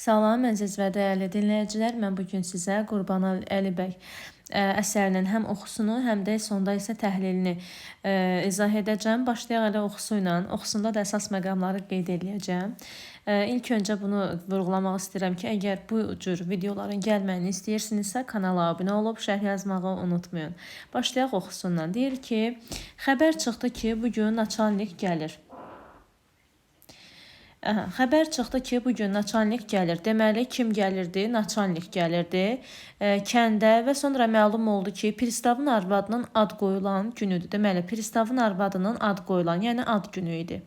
Salam əziz və dəyərli dinləyicilər. Mən bu gün sizə Qurbanəli Əlibəy əsərinin həm oxusunu, həm də sonda isə təhlilini izah edəcəm. Başlayaq elə oxusu ilə. Oxusunda da əsas məqamları qeyd edəcəm. İlk öncə bunu vurğulamaq istəyirəm ki, əgər bu cür videoların gəlməyini istəyirsinizsə, kanala abunə olub şərh yazmağı unutmayın. Başlayaq oxusundan. Deyir ki, xəbər çıxdı ki, bu gün naçalnik gəlir. Xəbər çıxdı ki, bu gün naçalnik gəlir. Deməli, kim gəlirdi? Naçalnik gəlirdi kəndə və sonra məlum oldu ki, pristavın arvadının ad qoyulan günüdür. Deməli, pristavın arvadının ad qoyulan, yəni ad günü idi.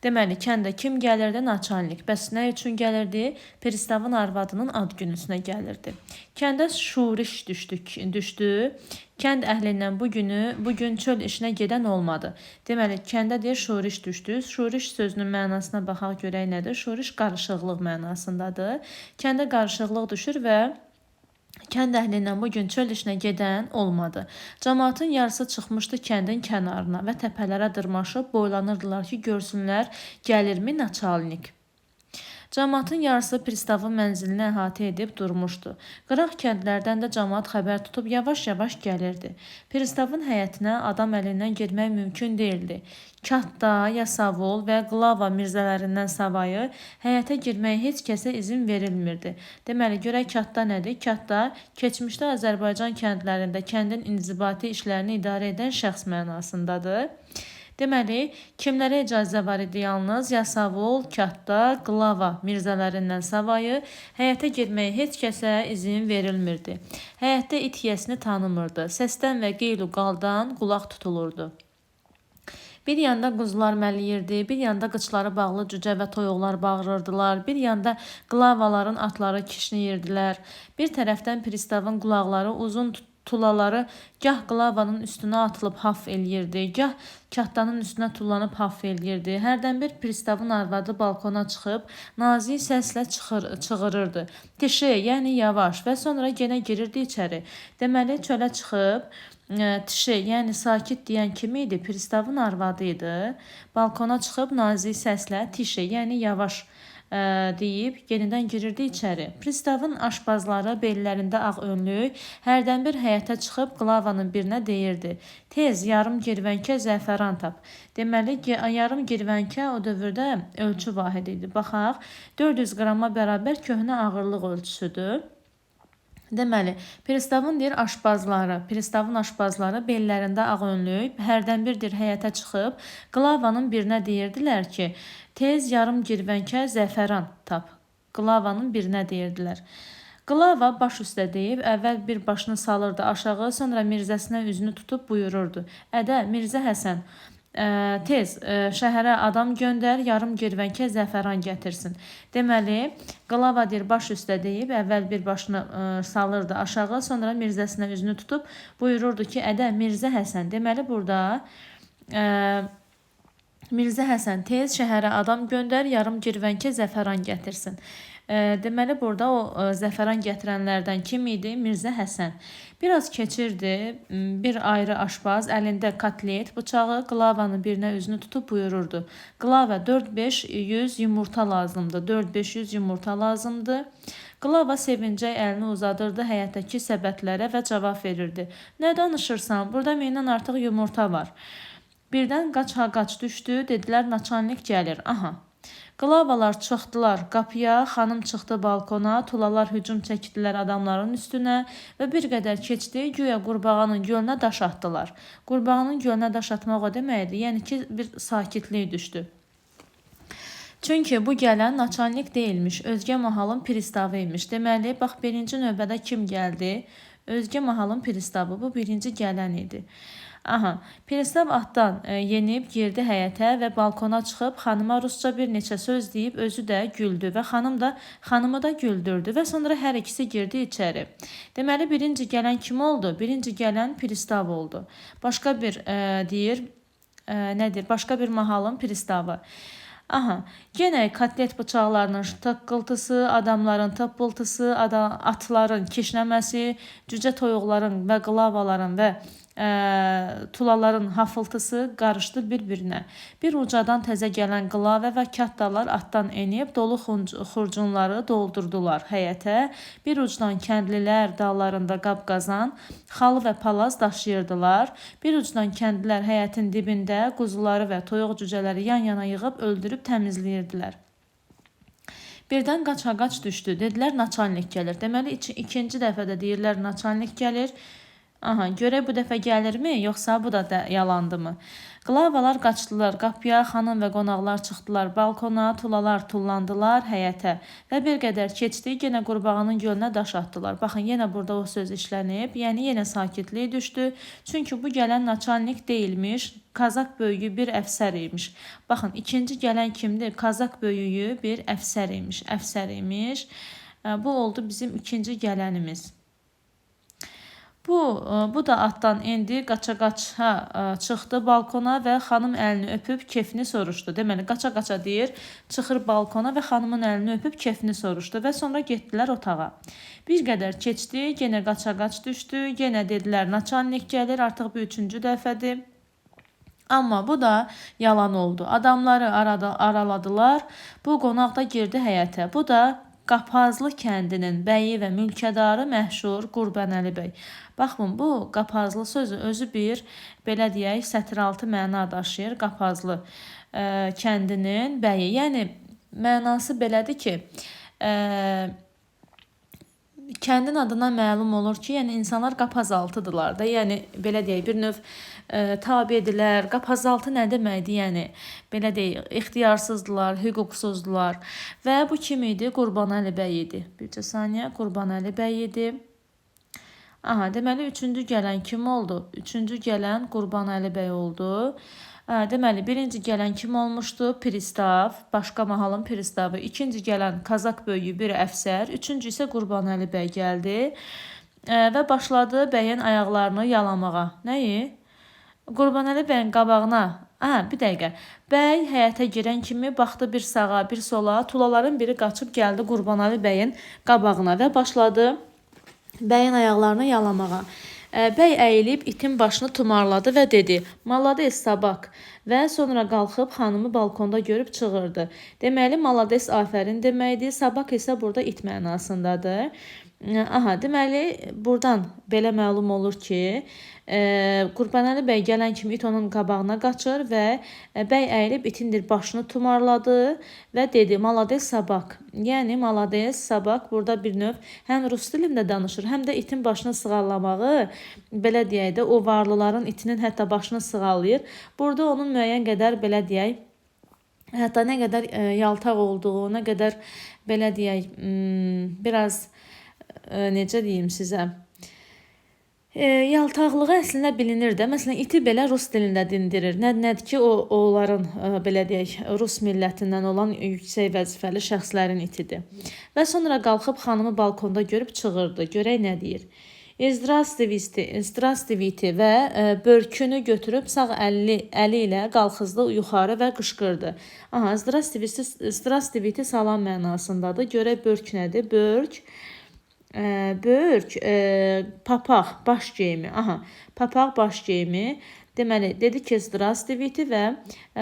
Deməli, kəndə kim gəlirdi? Naçalnik. Bəs nə üçün gəlirdi? Pristavın arvadının ad günüsünə gəlirdi. Kəndə şuriş düşdü. Kənd əhlindən bu gün çöl işinə gedən olmadı. Deməli, kəndə deyir şuriş düşdü. Şuriş sözünün mənasına baxaq görək nədir? Şuriş qarışıqlıq mənasındadır. Kəndə qarışıqlıq düşür və kənd əhlindən bu gün çöl işinə gedən olmadı. Cəmaatın yarısı çıxmışdı kəndin kənarına və təpələrə dırmaşıb boylanırdılar ki, görsünlər gəlirmi naçalnik. Cəmaatın yarısı pristavın mənzilini əhatə edib durmuşdu. Qıraq kəndlərdən də cəmaat xəbər tutub yavaş-yavaş gəlirdi. Pristavın həyətinə adam əlindən girmək mümkün deyildi. Katda, Yasavul və Qlava mirzələrindən savayı həyətə girməyə heç kəsə izin verilmirdi. Deməli, görək katda nədir? Katda, keçmişdə Azərbaycan kəndlərində kəndin inzibati işlərini idarə edən şəxs mənasındadır. Deməli, kimlərə icazə var idi yalnız? Yasavul, Katda, Qlava mirzələrindən savayı həyətə girməyə heç kəsə izin verilmirdi. Həyətdə it yəsini tanımırdı. Səsdən və qeylu-qaldan qulaq tutulurdu. Bir yanda quzular məliyirdi, bir yanda qıçları bağlı cücə və toyuqlar bağırırdılar, bir yanda qlavaların atları kişniyirdilər. Bir tərəfdən pristavın qulaqları uzun tulaları gah qlavanın üstünə atılıb haf eləyirdi, gah katdanın üstünə tullanıb haf eləyirdi. Hərdən bir pristavın arvadı balkona çıxıb nazik səslə çığırırdı. Tişi, yəni yavaş və sonra yenə girirdi içəri. Deməli, çölə çıxıb tişi, yəni sakit deyən kim idi? Pristavın arvadı idi. Balkona çıxıb nazik səslə tişi, yəni yavaş deyib yenidən girirdi içəri. Pristavın aşpazları bellərində ağ önlük hərdən bir həyətə çıxıb qlavanın birinə deyirdi. Tez yarım girvənkə zəfəran tap. Deməli, yarım girvənkə o dövrdə ölçü vahidi idi. Baxaq, 400 qrama bərabər köhnə ağırlıq ölçüsüdür. Deməli, pristavın aşpazları bellərində ağ önlük hərdən birdir həyətə çıxıb qlavanın birinə deyirdilər ki, tez yarım girvənkə zəfəran tap. Qlavanın birinə deyirdilər. Qlava baş üstə deyib, əvvəl bir başını salırdı aşağı, sonra mirzəsinə üzünü tutub buyururdu. Ədə, Mirzə Həsən, tez şəhərə adam göndər, yarım girvənkə zəfəran gətirsin. Deməli, Qlava deyir baş üstə deyib, əvvəl bir başını salırdı aşağı, sonra mirzəsinə üzünü tutub buyururdu ki, ədə, Mirzə Həsən. Deməli, burada Mirzə Həsən, tez şəhərə adam göndər, yarım girvənkə zəfəran gətirsin. Deməli, burada o zəfəran gətirənlərdən kim idi? Mirzə Həsən. Biraz keçirdi, bir ayrı aşpaz əlində kotlet bıçağı qlavanın birinə üzünü tutub buyururdu. Qlava 4-500 yumurta lazımdır, 4-500 yumurta lazımdır. Qlava sevincək əlini uzadırdı həyətdəki səbətlərə və cavab verirdi. Nə danışırsan? Burada məndən artıq yumurta var. Birdən qaç düşdü, dedilər naçalnik gəlir. Aha. Qlavalar çıxdılar qapıya, xanım çıxdı balkona, tulalar hücum çəkdilər adamların üstünə və bir qədər keçdi, güya qurbağanın gölünə daş atdılar. Qurbağanın gölünə daş atmaq o deməkdir, yəni ki, bir sakitlik düşdü. Çünki bu gələn naçalnik deyilmiş, özgə mahalın pristavı imiş. Deməli, bax, birinci növbədə kim gəldi? Özgə mahalın pristavı, bu birinci gələn idi. Aha, pristav atdan yenib girdi həyətə və balkona çıxıb xanıma rusca bir neçə söz deyib özü də güldü və xanımı da güldürdü və sonra hər ikisi girdi içəri. Deməli, birinci gələn kim oldu? Birinci gələn pristav oldu. Başqa bir nədir? Başqa bir mahalın pristavı. Aha, yenə kotlet bıçaqlarının tıqqıltısı, adamların tıppıltısı, atların kişnəməsi, cücə toyuqların və qlavaların və tulaların hafıltısı qarışdı bir-birinə. Bir ucadan təzə gələn qılavə və kattalar atdan enib dolu xurcunları doldurdular həyətə. Bir ucdan kəndlilər dağlarında qab-qazan, xalı və palaz daşıyırdılar. Bir ucdan kəndlilər həyətin dibində quzuları və toyuq cücələri yan-yana yığıb öldürüb təmizləyirdilər. Birdən qaça-qaç düşdü. Dedilər, naçalnik gəlir. Deməli, ikinci dəfə də deyirlər, naçalnik gəlir. Aha, görək bu dəfə gəlirmi, yoxsa bu da yalandımı? Qlavalar qaçdılar qapıya, xanım və qonaqlar çıxdılar balkona, tulalar tullandılar həyətə və bir qədər keçdi, yenə qurbağanın gölünə daş atdılar. Baxın, yenə burada o söz işlənib, yəni yenə sakitlik düşdü. Çünki bu gələn naçalnik deyilmiş, Kazak böyüyü bir əfsər imiş. Baxın, ikinci gələn kimdir? Kazak böyüyü bir əfsər imiş. Bu oldu bizim ikinci gələnimiz. Bu da atdan endi, qaça-qaça çıxdı balkona və xanım əlini öpüb kefini soruşdu. Deməli, qaça-qaça deyir, çıxır balkona və xanımın əlini öpüb kefini soruşdu və sonra getdilər otağa. Bir qədər keçdi, yenə qaça-qaç düşdü, yenə dedilər, naçalnik gəlir, artıq bu üçüncü dəfədir. Amma bu da yalan oldu. Adamları araladılar, bu qonaq da girdi həyətə. Bu da Qapazlı kəndinin bəyi və mülkədarı məşhur Qurbanəli bəy. Baxın, bu Qapazlı sözü özü bir, belə deyək, sətiraltı məna daşıyır. Qapazlı kəndinin bəyi. Yəni, mənası belədir ki, kəndin adına məlum olur ki, yəni insanlar qapazaltıdırlar da. Yəni, belə deyək, bir növ tabiedilər. Qapazaltı nə deməkdir? Yəni, belə deyək, ixtiyarsızdılar, hüquqsuzdular. Və bu kim idi? Qurbanəli bəy idi. Bircə saniyə, Qurbanəli bəy idi. Aha, deməli, üçüncü gələn kim oldu? Üçüncü gələn Qurbanəli bəy oldu. Deməli, birinci gələn kim olmuşdu? Pristav, başqa mahalın pristavı. İkinci gələn Kazak böyüyü bir əfsər. Üçüncü isə Qurbanəli bəy gəldi. Və başladı bəyin ayaqlarını yalamağa. Nəyi? Qurbanəli bəyin qabağına, bir dəqiqə, bəy həyətə girən kimi baxdı bir sağa, bir sola, tulaların biri qaçıb gəldi Qurbanəli bəyin qabağına və başladı bəyin ayaqlarını yalamağa. Bəy əyilib itin başını tumarladı və dedi, malades sabak və sonra qalxıb xanımı balkonda görüb çığırdı. Deməli, malades afərin deməkdir, sabak isə burada it mənasındadır. Aha, deməli, buradan belə məlum olur ki, Qurbanəli bəy gələn kimi it onun qabağına qaçır və bəy əyilib itindir başını tumarladı və dedi, malades sabak. Yəni, malades sabak burada bir növ həm rus dilində danışır, həm də itin başını sığallamağı, belə deyək də, o varlıların itinin hətta başını sığallayır. Burada onun müəyyən qədər, belə deyək, hətta nə qədər yaltaq olduğu, nə qədər, belə deyək, biraz, necə deyim sizə, yaltaqlığı əslində bilinir də. Məsələn, iti belə rus dilində dindirir. Nədir ki, onların, belə deyək, rus millətindən olan yüksək vəzifəli şəxslərin itidir. Və sonra qalxıb xanımı balkonda görüb çığırdı. Görək nə deyir. Zdravstviti və börkünü götürüb sağ əli ilə qalxızdı yuxarı və qışqırdı. Aha, zdravstviti salam mənasındadır. Görək börk nədir? Börk, papaq, baş geyimi. Aha, papaq, baş geyimi. Deməli, dedi ki, zdravstviti və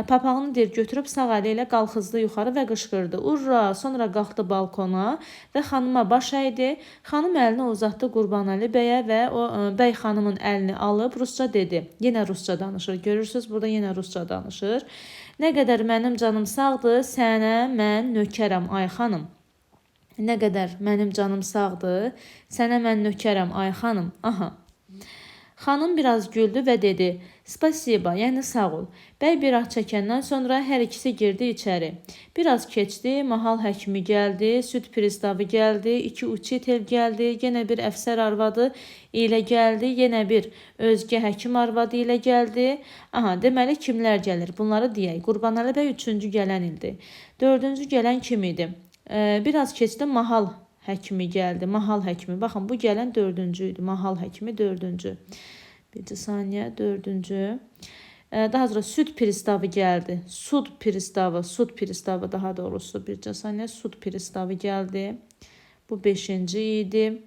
papağını götürüb sağ əli ilə qalxızdı yuxarı və qışqırdı. Urra! Sonra qalxdı balkona və xanıma baş əydi. Xanım əlini uzatdı Qurbanəli bəyə və o bəy xanımın əlini alıb rusca dedi. Yenə rusca danışır. Görürsünüz, burada yenə rusca danışır. Nə qədər mənim canım sağdır, sənə mən nökərəm, ay xanım. Nə qədər mənim canım sağdır, sənə mən nökərəm, ay xanım. Aha. Xanım biraz güldü və dedi, spasiba, yəni sağ ol. Bəy bir ah çəkəndən sonra hər ikisi girdi içəri. Biraz keçdi, mahal həkimi gəldi, süd pristavı gəldi, 2 uçitel gəldi, yenə bir əfsər arvadı ilə gəldi, yenə bir özgə həkim arvadı ilə gəldi. Aha, deməli kimlər gəlir? Bunları deyək. Qurbanəli bəy 3-cü gələn ildi. 4-cü gələn kim idi? Biraz keçdi, mahal həkimi gəldi. Mahal həkimi. Baxın, bu gələn 4-cü idi. Mahal həkimi 4-cü. Bir saniyə, 4-cü. Daha sonra süd pristavı gəldi. Sud pristavı daha doğrusu. Bir saniyə, sud pristavı gəldi. Bu 5-ci idi.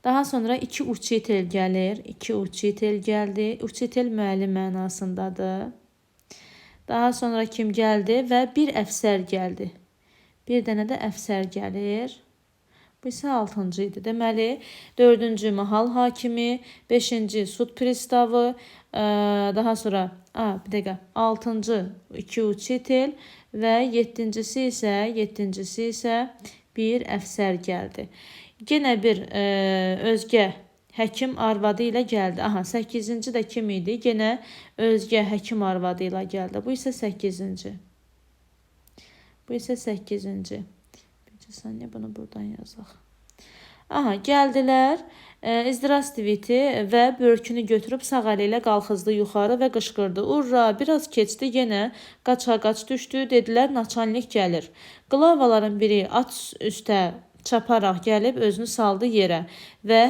Daha sonra iki uçitel gəlir. İki uçitel gəldi. Uçitel müəllim mənasındadır. Daha sonra kim gəldi və bir əfsər gəldi. Bir dənə də əfsər gəlir. Bu isə 6-cı idi. Deməli, 4-cü mahal hakimi, 5-ci sud pristavı, daha sonra bir dəqiqə, 6-cı 2 uçitel və 7-cisi isə bir əfsər gəldi. Yenə bir özgə həkim arvadı ilə gəldi. 8-ci də kim idi? Yenə özgə həkim arvadı ilə gəldi. Bu isə 8-ci. Bu isə 8-ci. Bir saniyə bunu buradan yazaq. Gəldilər. İzdrastiviti və börkünü götürüb sağ əli ilə qalxızdı yuxarı və qışqırdı. Urra! Biraz keçdi, yenə qaça-qaç düşdü. Dedilər, naçalnik gəlir. Qlavaların biri at üstə çaparaq gəlib özünü saldı yerə və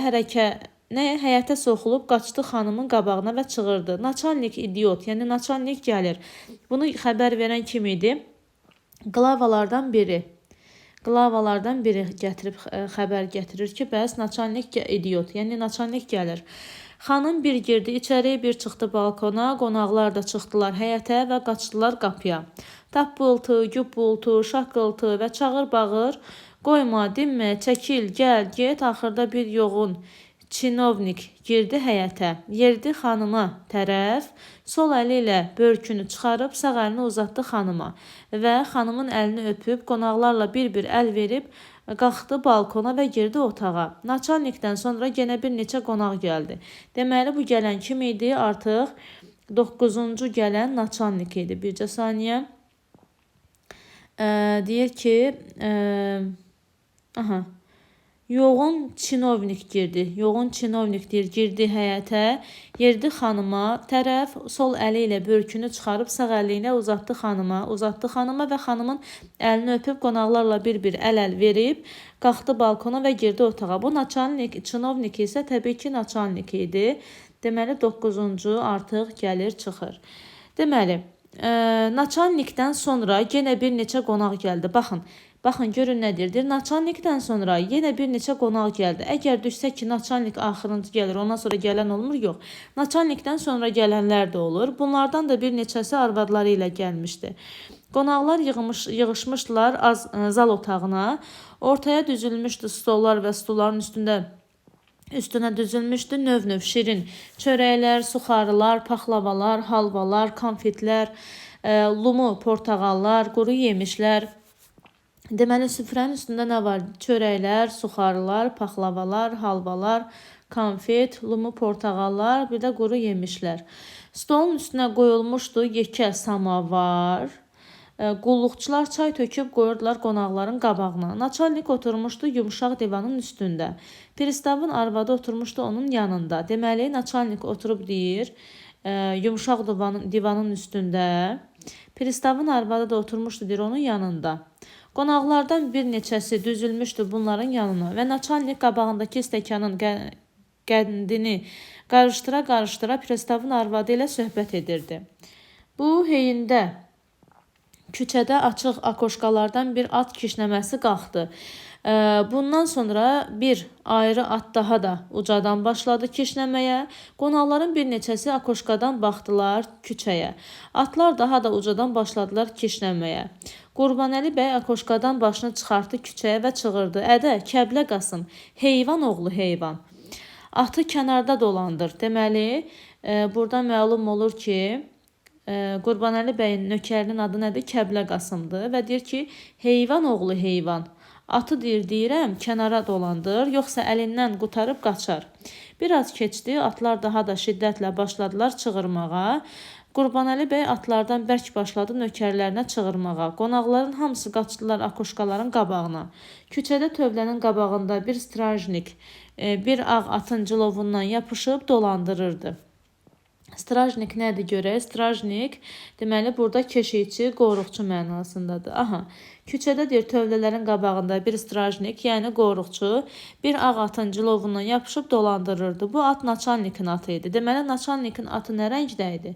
həyətə soxulub qaçdı xanımın qabağına və çığırdı. Naçalnik idiot, yəni naçalnik gəlir. Bunu xəbər verən kim idi? Qlavalardan biri gətirib xəbər gətirir ki, bəs naçalnik idiot, yəni naçalnik gəlir. Xanım bir girdi içəri, bir çıxdı balkona, qonaqlar da çıxdılar həyətə və qaçdılar qapıya. Tappıltı, güppultu, şaqqıltı və çağır-bağır, qoyma, dinmə, çəkil, gəl, get, axırda bir yoğun çinovnik girdi həyətə, yerdi xanıma tərəf, sol əli ilə börkünü çıxarıb sağ əlini uzatdı xanıma və xanımın əlini öpüb qonaqlarla bir-bir əl verib qalxdı balkona və girdi otağa. Naçalnikdən sonra yenə bir neçə qonaq gəldi. Deməli, bu gələn kim idi? Artıq 9-cu gələn naçalnik idi. Bircə saniyə. Deyir ki, yoğun çinovnik girdi. Yoğun çinovnik girdi həyətə, yerdi xanıma tərəf, sol əli ilə börkünü çıxarıb sağ əli ilə uzatdı xanıma və xanımın əlini öpüb qonaqlarla bir-bir əl-əl verib qalxdı balkona və girdi otağa. Bu çinovnik isə təbii ki, naçalnik idi. Deməli, 9-cu artıq gəlir, çıxır. Deməli, naçalnikdən sonra yenə bir neçə qonaq gəldi. Baxın, görün nə deyir. Naçalnikdən sonra yenə bir neçə qonaq gəldi. Əgər düşsə ki, naçalnik axırıncı gəlir, ondan sonra gələn olmur, yox. Naçalnikdən sonra gələnlər də olur. Bunlardan da bir neçəsi arvadları ilə gəlmişdi. Qonaqlar yığışmışdılar zal otağına. Ortaya düzülmüşdü stollar və stulların üstünə düzülmüşdü növ-növ şirin çörəklər, suxarılar, paxlavalar, halvalar, konfetlər, lumu portağallar, quru yemişlər. Deməli, süfrənin üstündə nə var? Çörəklər, suxarılar, paxlavalar, halvalar, konfet, lumu portağallar, bir də quru yemişlər. Stolun üstünə qoyulmuşdu yekə samavar. Qulluqçular çay töküb qoyurdular qonaqların qabağına. Naçalnik oturmuşdu yumuşaq divanın üstündə. Pristavın arvadı oturmuşdu onun yanında. Deməli, naçalnik oturub deyir, yumuşaq divanın üstündə. Pristavın arvadı da oturmuşdu deyir onun yanında. Qonaqlardan bir neçəsi düzülmüşdü bunların yanına və naçalnik qabağındakı stəkanın qəndini qarışdıra-qarışdıra pristavın arvadı ilə söhbət edirdi. Bu heyində küçədə açıq akoşkalardan bir at kişnəməsi qalxdı. Bundan sonra bir ayrı at daha da ucadan başladı kişnəməyə. Qonaqların bir neçəsi akoşkadan baxdılar küçəyə. Atlar daha da ucadan başladılar kişnəməyə. Qurbanəli bəy akoşkadan başını çıxartdı küçəyə və çığırdı. Ədə, Kəblə Qasım, heyvan oğlu heyvan. Atı kənarda dolandır. Deməli, burada məlum olur ki, Qurbanəli bəyin nökərinin adı nədir? Kəblə Qasımdır və deyir ki, heyvan oğlu heyvan. Atı deyirəm, kənara dolandır, yoxsa əlindən qutarıb qaçar. Biraz keçdi, atlar daha da şiddətlə başladılar çığırmağa. Qurbanəli bəy atlardan bərk başladı nökərlərinə çığırmağa. Qonaqların hamısı qaçdılar akoşkaların qabağına. Küçədə tövlənin qabağında bir strajnik bir ağ atın cilovundan yapışıb dolandırırdı. Strajnik nədir görək? Strajnik deməli burada keşikçi, qoruqçu mənasındadır. Küçədə deyir tövlələrin qabağında bir strajnik, yəni qoruqçu bir ağ atın cilovundan yapışıb dolandırırdı. Bu at naçalnikin atı idi. Deməli naçalnikin atı nə rəngdə idi?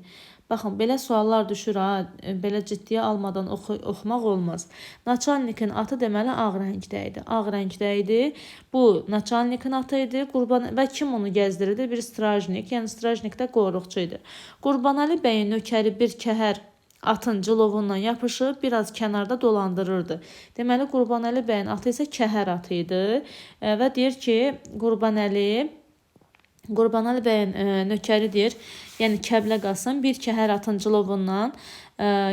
Baxın, belə suallar düşür ha, belə ciddiyə almadan oxumaq olmaz. Naçalnikin atı deməli ağ rəngdə idi. Ağ rəngdə idi. Bu naçalnikin atı idi. Və kim onu gəzdirirdi? Bir strajnik, yəni strajnik də qoruqçu idi. Qurbanəli bəyin nökəri bir kəhər atın cılovundan yapışıb biraz kənarda dolandırırdı. Deməli, Qurbanəli bəyin atı isə kəhər atı idi və deyir ki, Qurbanəli bəyin nökəri deyir, yəni Kəblə Qasım bir kəhər atın cılovundan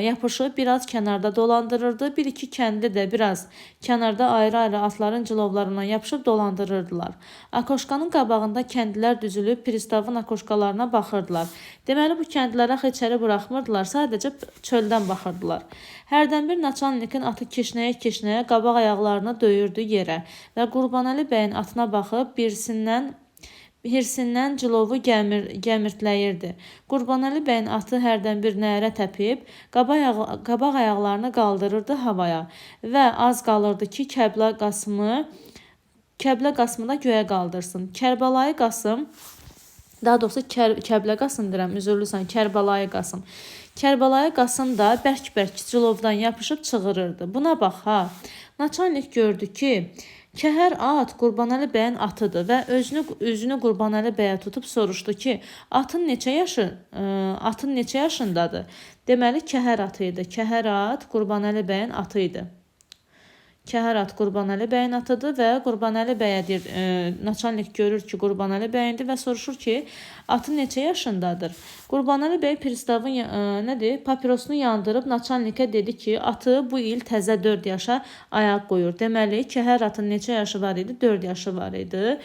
yapışıb biraz kənarda dolandırırdı. Bir-iki kəndi də biraz kənarda ayrı-ayrı atların cılovlarından yapışıb dolandırırdılar. Akoşkanın qabağında kəndlər düzülüb pristavın akoşkalarına baxırdılar. Deməli, bu kəndlərə içəri buraxmırdılar, sadəcə çöldən baxırdılar. Hərdən bir naçalnikin atı kişnəyə-kişnəyə qabaq ayaqlarını döyürdü yerə və Qurbanəli bəyin atına baxıb hirsindən cilovu gəmirtləyirdi. Qurbanəli bəyin atı hərdən bir nərə təpib, qabaq ayaqlarını qaldırırdı havaya və az qalırdı ki, Kəblə Qasımı da göyə qaldırsın. Kərbəlayı Qasım, daha doğrusu Kəblə Qasım deyirəm, üzürlüsən, Kərbəlayı Qasım. Kərbəlayı Qasım da bərk-bərk cilovdan yapışıb çığırırdı. Buna bax ha, naçalnik gördü ki, kəhər at Qurbanəli bəyin atıdır və üzünü Qurbanəli bəyə tutub soruşdu ki, atın neçə yaşındadır? Deməli, kəhər atı idi. Kəhər at Qurbanəli bəyin atı idi. Kəhər at Qurbanəli bəyin atıdır və Qurbanəli bəyə deyir, naçalnik görür ki, Qurbanəli bəyindir və soruşur ki, atın neçə yaşındadır? Qurbanəli bəy pristavın papirosunu yandırıb naçalnikə dedi ki, atı bu il təzə 4 yaşa ayaq qoyur. Deməli, kəhər atın neçə yaşı var idi? 4 yaşı var idi.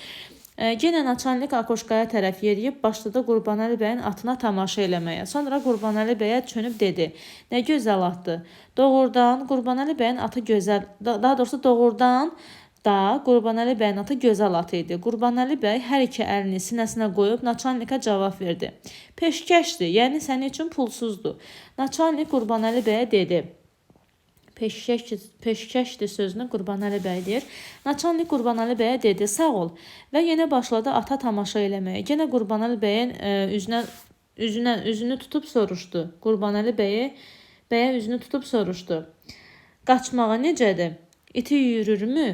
Yenə naçalnik akoşkaya tərəf yeriyib başladı Qurbanəli bəyin atına tamaşa eləməyə. Sonra Qurbanəli bəyə çönüb dedi, nə gözəl atdır. Doğrudan Qurbanəli bəyin atı gözəl, daha doğrusu doğrudan da Qurbanəli bəyin atı gözəl atı idi. Qurbanəli bəy hər iki əlini sinəsinə qoyub naçalnikə cavab verdi. Peşkəşdir, yəni sənin üçün pulsuzdur. Naçalnik Qurbanəli bəyə dedi. Peşkəşdir sözünü Qurbanəli bəy deyir. Naçalnik Qurbanəli bəyə dedi, sağ ol. Və yenə başladı ata tamaşa eləməyə. Yenə Qurbanəli bəyin üzünü tutub soruşdu. Qurbanəli bəyə üzünü tutub soruşdu. Qaçmağa necədir? İti yürürmü?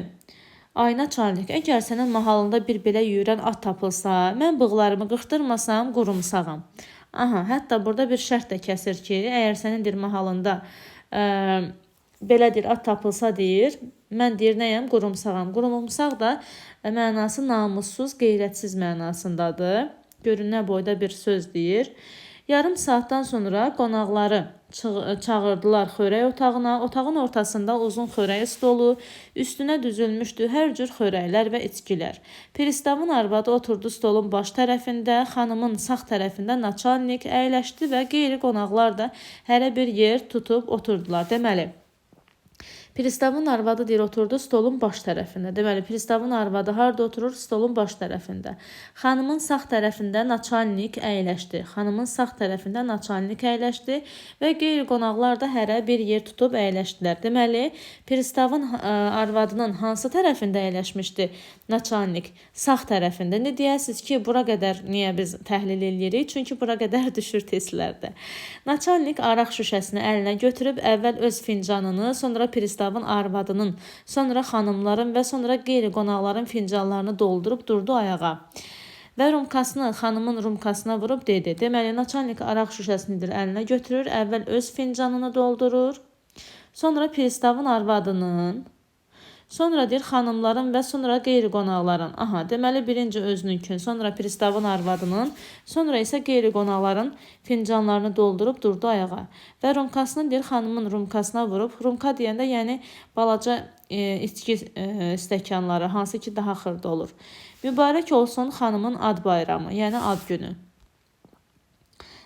Ay naçalnik, əgər sənin mahalında bir belə yürən at tapılsa, mən bığlarımı qırxdırmasam, qurumsağam. Aha, hətta burada bir şərt də kəsir ki, əgər sənin bir mahalında belə deyir, at tapılsa deyir, mən deyir, nəyəm? Qurumsağam. Qurumsaq da mənası namussuz, qeyrətsiz mənasındadır. Görün nə boyda bir söz deyir. Yarım saatdan sonra qonaqları çağırdılar xörək otağına. Otağın ortasında uzun xörək stolu, üstünə düzülmüşdü hər cür xörəklər və içkilər. Pristavın arvadı oturdu stolun baş tərəfində, xanımın sağ tərəfində naçalnik əyləşdi və qeyri qonaqlar da hərə bir yer tutub oturdular. Deməli, pristavın arvadı deyir, oturdu stolun baş tərəfində. Deməli, pristavın arvadı harada oturur? Stolun baş tərəfində. Xanımın sağ tərəfində naçalnik əyləşdi. Xanımın sağ tərəfində naçalnik əyləşdi və qeyri qonaqlar da hərə bir yer tutub əyləşdilər. Deməli, pristavın arvadının hansı tərəfində əyləşmişdi naçalnik? Sağ tərəfində. Ne deyəsiniz ki, bura qədər niyə biz təhlil edirik? Çünki bura qədər düşür testlərdə. Naçalnik araq şüşəsini əlinə götürüb əvvəl öz fincanını, sonra pristavın arvadının, sonra xanımların və sonra qeyri qonaqların fincanlarını doldurub durdu ayağa. Və rumkasını xanımın rumkasına vurub dedi. Deməli, naçalnik araq şüşəsinidir əlinə götürür, əvvəl öz fincanını doldurur, sonra pristavın arvadının, sonra deyir xanımların və sonra qeyri qonaqların. Aha, deməli birinci özününkün, sonra pristavın arvadının, sonra isə qeyri qonaqların fincanlarını doldurub durdu ayağa. Və rumkasını deyir xanımın rumkasına vurub, rumka deyəndə yəni balaca içki stəkanları, hansı ki daha xırda olur. Mübarək olsun xanımın ad bayramı, yəni ad günü.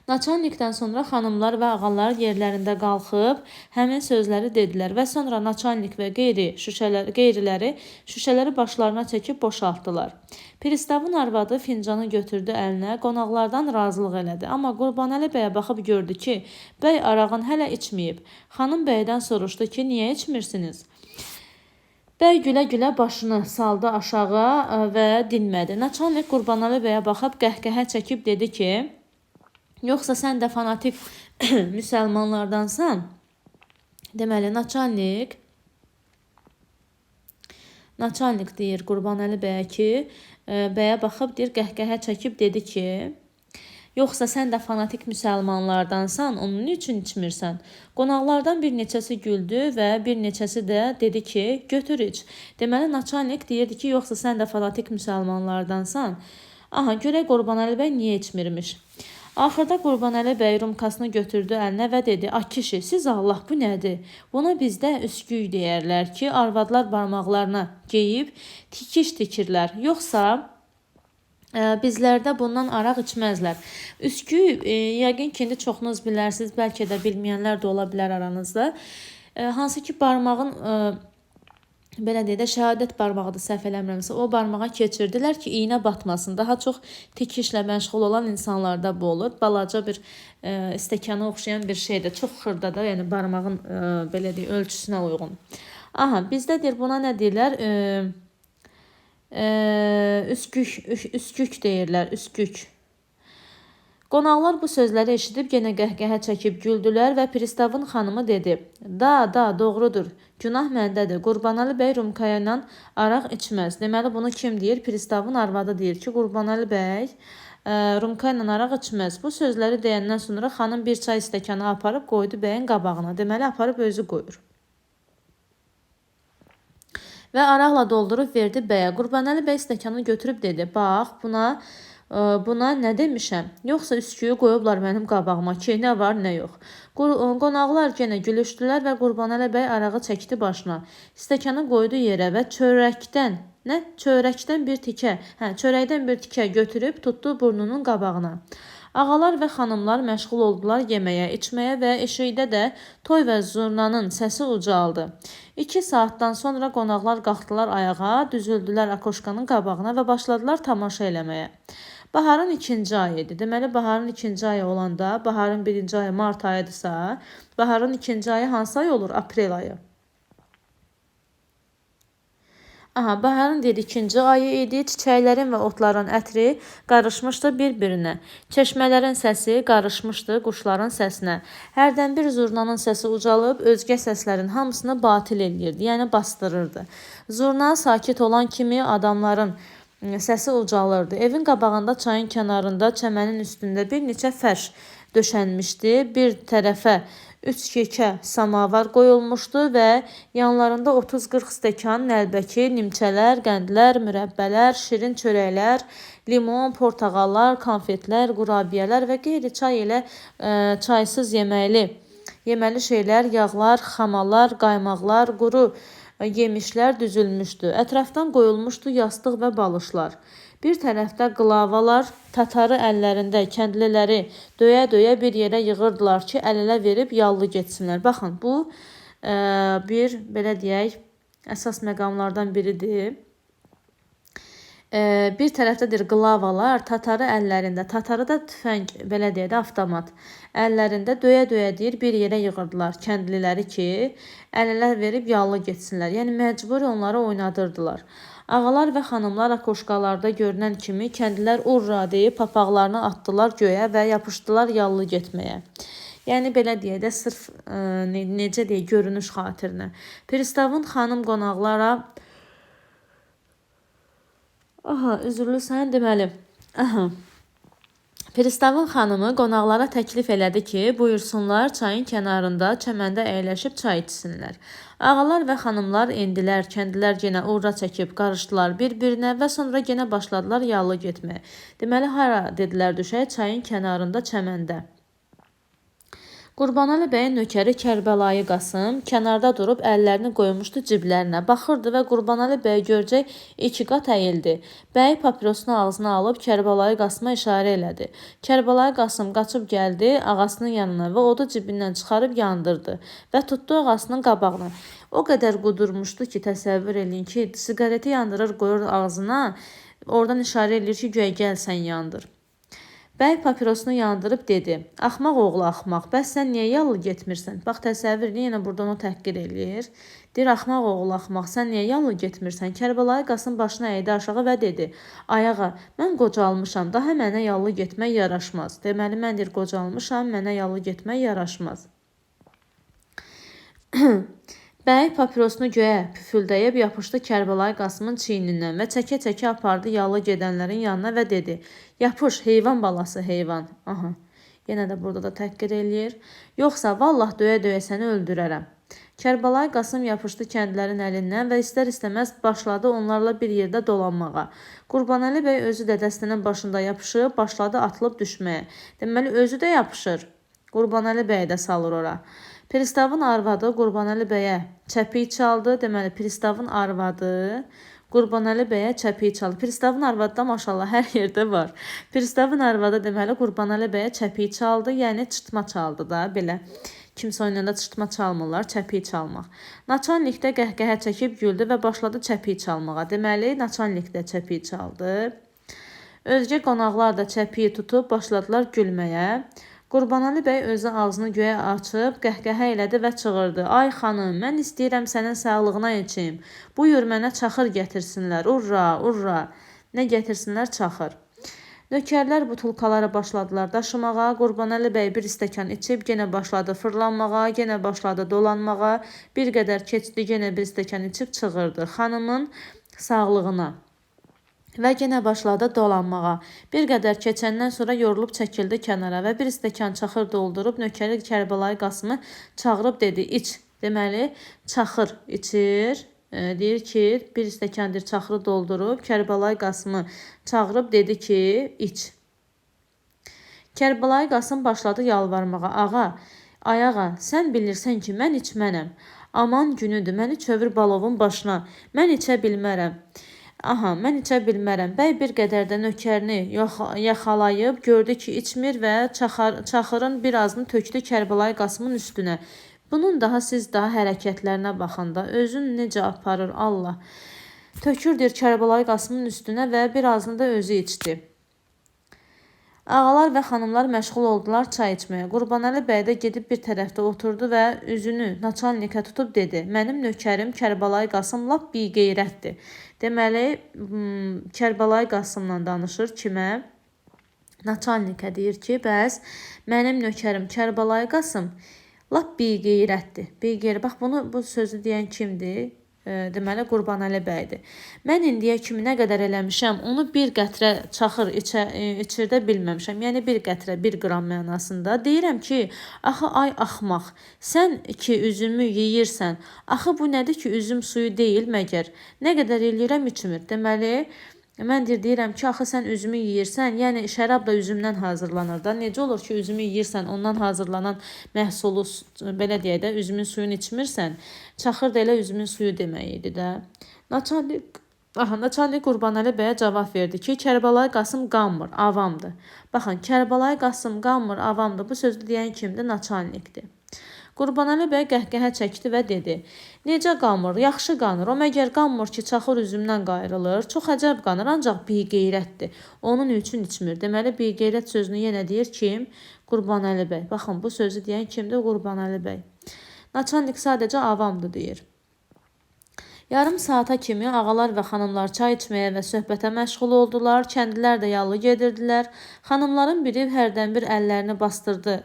Naçalnikdən sonra xanımlar və ağalar yerlərində qalxıb həmin sözləri dedilər və sonra naçalnik və qeyriləri şüşələri başlarına çəkib boşaltdılar. Pristavın arvadı fincanı götürdü əlinə, qonaqlardan razılıq elədi. Amma Qurbanəli bəyə baxıb gördü ki, bəy arağın hələ içməyib. Xanım bəydən soruşdu ki, niyə içmirsiniz? Bəy gülə-gülə başını saldı aşağı və dinmədi. Naçalnik Qurbanəli bəyə baxıb qəhqəhə çəkib dedi ki, yoxsa sən də fanatik müsəlmanlardansan? Deməli, Naçalnik deyir Qurbanəli bəyə ki, bəyə baxıb deyir, qəhqəhə çəkib dedi ki, yoxsa sən də fanatik müsəlmanlardansan, onun üçün içmirsən? Qonaqlardan bir neçəsi güldü və bir neçəsi də dedi ki, götür iç. Deməli, Naçalnik deyirdi ki, yoxsa sən də fanatik müsəlmanlardansan? Aha, görək Qurbanəli bəy niyə içmirmiş? Axırda Qurbanəli bəy rumkasını götürdü əlinə və dedi, a kişi, siz Allah, bu nədir? Buna bizdə üsküy deyərlər ki, arvadlar barmaqlarına geyib tikiş tikirlər. Yoxsa bizlərdə bundan araq içməzlər. Üsküy, yəqin ki, indi çoxunuz bilərsiniz, bəlkə də bilməyənlər də ola bilər aranızda. Hansı ki, barmağın, belə deyə də şəhadət barmağıdır, səhv eləmirəmsə, o barmağa keçirdilər ki, iynə batmasın. Daha çox tikişlə məşğul olan insanlarda bu olur. Balaca bir stəkana oxşayan bir şeydir. Çox xırda da, yəni barmağın belə deyə ölçüsünə uyğun. Aha, bizdə deyir, buna nə deyirlər? Üskük deyirlər, üskük. Qonaqlar bu sözləri eşidib yenə qəhqəhə çəkib güldülər və pristavın xanımı dedi, da, doğrudur, günah məndədir, Qurbanəli bəy rumkaya ilə araq içməz. Deməli, bunu kim deyir? Pristavın arvadı deyir ki, Qurbanəli bəy rumka ilə araq içməz. Bu sözləri deyəndən sonra xanım bir çay stəkanı aparıb qoydu bəyin qabağına. Deməli, aparıb özü qoyur. Və araqla doldurub verdi bəyə. Qurbanəli bəy stəkanı götürüb dedi, bax, buna nə demişəm? Yoxsa üsküyü qoyublar mənim qabağıma ki, nə var, nə yox. Qonaqlar yenə gülüşdülər və Qurbanəli bəy arağı çəkdi başına. Stəkanı qoydu yerə və çörəkdən bir tikə götürüb tutdu burnunun qabağına. Ağalar və xanımlar məşğul oldular yeməyə, içməyə və eşikdə də toy və zurnanın səsi ucaldı. 2 saatdan sonra qonaqlar qalxdılar ayağa, düzüldülər akoşkanın qabağına və başladılar tamaşa eləməyə. Baharın 2-ci ayı idi. Deməli, baharın 2-ci ayı olanda, baharın 1-ci ayı mart ayıdırsa, baharın 2-ci ayı hansı ay olur? Aprel ayı. Aha, baharın 2-ci ayı idi, çiçəklərin və otların ətri qarışmışdı bir-birinə. Çeşmələrin səsi qarışmışdı quşların səsinə. Hərdən bir zurnanın səsi ucalıb, özgə səslərin hamısını batil eləyirdi, yəni bastırırdı. Zurna sakit olan kimi adamların səsi ucalırdı. Evin qabağında, çayın kənarında, çəmənin üstündə bir neçə fərş döşənmişdi. Bir tərəfə 3 kekə samavar qoyulmuşdu və yanlarında 30-40 stəkan, nəlbəki, nimçələr, qəndlər, mürəbbələr, şirin çörəklər, limon, portağallar, konfetlər, qurabiyələr və qeyri çay ilə çaysız yeməli şeylər, yağlar, xamallar, qaymaqlar, quru yemişlər düzülmüşdü. Ətrafdan qoyulmuşdu yastıq və balışlar. Bir tərəfdə qlavalar, tatarı əllərində kəndliləri döyə-döyə bir yerə yığırdılar ki, əl-ələ verib yallı getsinlər. Baxın, bu bir, belə deyək, əsas məqamlardan biridir. Bir tərəfdədir qlavalar, tatarı əllərində, tatarı da tüfəng, belə deyək də, avtomat. Əllərində döyə-döyə deyir, bir yerə yığırdılar kəndliləri ki, əl-ələ verib yallı getsinlər. Yəni, məcburi onları oynadırdılar. Ağalar və xanımlar akoşkalarda görünən kimi kəndlilər urra deyib papaqlarını atdılar göyə və yapışdılar yallı getməyə. Yəni, belə deyək də, sırf necə deyək, görünüş xatirinə. Pristavın xanım qonaqlara üzürlüsən, deməli. Pristavın xanımı qonaqlara təklif elədi ki, buyursunlar çayın kənarında, çəməndə əyləşib çay içsinlər. Ağalar və xanımlar endilər, kəndlilər yenə urra çəkib qarışdılar bir-birinə və sonra yenə başladılar yallı getməyə. Deməli, hara dedilər düşək? Çayın kənarında, çəməndə. Qurbanəli bəyin nökəri Kərbəlayı Qasım kənarda durub əllərini qoymuşdu ciblərinə. Baxırdı və Qurbanəli bəy görcək 2 qat əyildi. Bəy papirosunu ağzına alıb Kərbəlayı Qasıma işarə elədi. Kərbəlayı Qasım qaçıb gəldi ağasının yanına və odu cibindən çıxarıb yandırdı və tutdu ağasının qabağına. O qədər qudurmuşdu ki, təsəvvür eləyin ki, siqareti yandırır, qoyur ağzına, oradan işarə eləyir ki, güya gəl sən yandır. Bəy papirosunu yandırıb dedi: "Axmaq oğlu axmaq, bəs sən niyə yallı getmirsən?" Bax təsəvvür edin, yenə buradan o təhqir eləyir. Deyir: "Axmaq oğlu axmaq, sən niyə yallı getmirsən?" Kərbəlayı Qasım başını əydi aşağı və dedi: "Ayağa, mən qocalmışam, daha mənə yallı getmək yaraşmaz." Deməli, mən deyir qocalmışam, mənə yallı getmək yaraşmaz. Bəy papirosunu göyə püfüldəyib yapışdı Kərbəlayı Qasımın çiynindən və çəkə-çəkə apardı yallı gedənlərin yanına və dedi: "Yapış, heyvan balası, heyvan." Aha, yenə də burada da təhqir eləyir. "Yoxsa vallah döyə-döyə səni öldürərəm." Kərbəlayı Qasım yapışdı kəndlərin əlindən və istər-istəməz başladı onlarla bir yerdə dolanmağa. Qurbanəli bəy özü də dəstənin başında yapışıb, başladı atılıb düşməyə. Deməli, özü də yapışır. Qurbanəli bəy də salır ora. Pristavın arvadı Qurbanəli bəyə çəpik çaldı. Deməli, pristavın arvadı Qurbanəli bəyə çəpik çaldı. Pristavın arvadı da maşallah hər yerdə var. Pristavın arvadı deməli Qurbanəli bəyə çəpik çaldı, yəni çırtma çaldı da belə. Kimsə oynayanda çırtma çalmırlar, çəpik çalmaq. Naçalnik də qəhqəhə çəkib güldü və başladı çəpik çalmağa. Deməli, naçalnik də çəpik çaldı. Özgə qonaqlar da çəpiyi tutub başladılar gülməyə. Qurbanəli bəy özü ağzını göyə açıb qəhqəhə elədi və çığırdı: "Ay xanım, mən istəyirəm sənin sağlığına içim. Buyur mənə çaxır gətirsinlər. Urra, urra." Nə gətirsinlər? Çaxır. Nökərlər butulkaları başladılar daşımağa. Qurbanəli bəy bir stəkan içib yenə başladı fırlanmağa, yenə başladı dolanmağa. Bir qədər keçdi, yenə bir stəkan içib çığırdı: "Xanımın sağlığına." Və yenə başladı dolanmağa. Bir qədər keçəndən sonra yorulub çəkildi kənara və bir stəkan çaxır doldurub nökəri Kərbəlayı Qasımı çağırıb dedi: "İç." Deməli, çaxır içir. Deyir ki, bir stəkandır çaxırı doldurub Kərbəlayı Qasımı çağırıb dedi ki, "İç." Kərbəlayı Qasım başladı yalvarmağa: "Ağa, ayağa, sən bilirsən ki, mən içmənəm. Aman günüdür, məni çövür balovun başına. Mən içə bilmərəm." Aha, mən içə bilmərəm. Bəy bir qədər də nökərini yaxalayıb gördü ki, içmir və çaxırın birazını tökdü Kərbəlayı Qasımın üstünə. Bunun daha siz daha hərəkətlərinə baxanda özün necə aparır Allah. Tökürdür Kərbəlayı Qasımın üstünə və birazını da özü içdi. Ağalar və xanımlar məşğul oldular çay içməyə. Qurbanəli bəy də gedib bir tərəfdə oturdu və üzünü naçalnikə tutub dedi: "Mənim nökərim Kərbəlayı Qasım lap biqeyrətdir." Deməli, Kərbəlayı Qasımla danışır kimə? Naçalnikə deyir ki, bəs mənim nökərim Kərbəlayı Qasım lap biqeyrətdir. Biqeyrət. Bax bu sözü deyən kimdir? Deməli, Qurbanəli bəydir. Mən indiyə kimi nə qədər eləmişəm, onu bir qətrə çaxır içirdə bilməmişəm. Yəni bir qətrə, 1 qram mənasında. Deyirəm ki, axı ay axmaq, sən ki üzümü yeyirsən, axı bu nədir ki, üzüm suyu deyil məgər? Nə qədər eləyirəm içmir. Deməli, mən deyirəm ki, axı sən üzümü yeyirsən, yəni şərab da üzümdən hazırlanır da. Necə olur ki, üzümü yeyirsən, ondan hazırlanan məhsulu, belə deyək də, üzümün suyunu içmirsən, çaxır da elə üzümün suyu demək idi də. Naçalnik Qurbanəli bəyə cavab verdi ki, Kərbəlayı Qasım qanmır, avamdır. Baxın, Kərbəlayı Qasım qanmır, avamdır. Bu sözü deyən kimdir? Naçalnikdir. Qurbanəli bəy qəhqəhə çəkdi və dedi: "Necə qanmır? Yaxşı qanır. O məgər qanmır ki, çaxır üzümdən qayrılır. Çox əcəb qanır, ancaq biqeyrətdir. Onun üçün içmir." Deməli, biqeyrət sözünü yenə deyir kim? Qurbanəli bəy. Baxın, bu sözü deyən kimdir? Qurbanəli bəy. Naçalnik sadəcə avamdır deyir. Yarım saata kimi ağalar və xanımlar çay içməyə və söhbətə məşğul oldular. Kəndlilər də yallı gedirdilər. Xanımların biri hərdən bir əllərini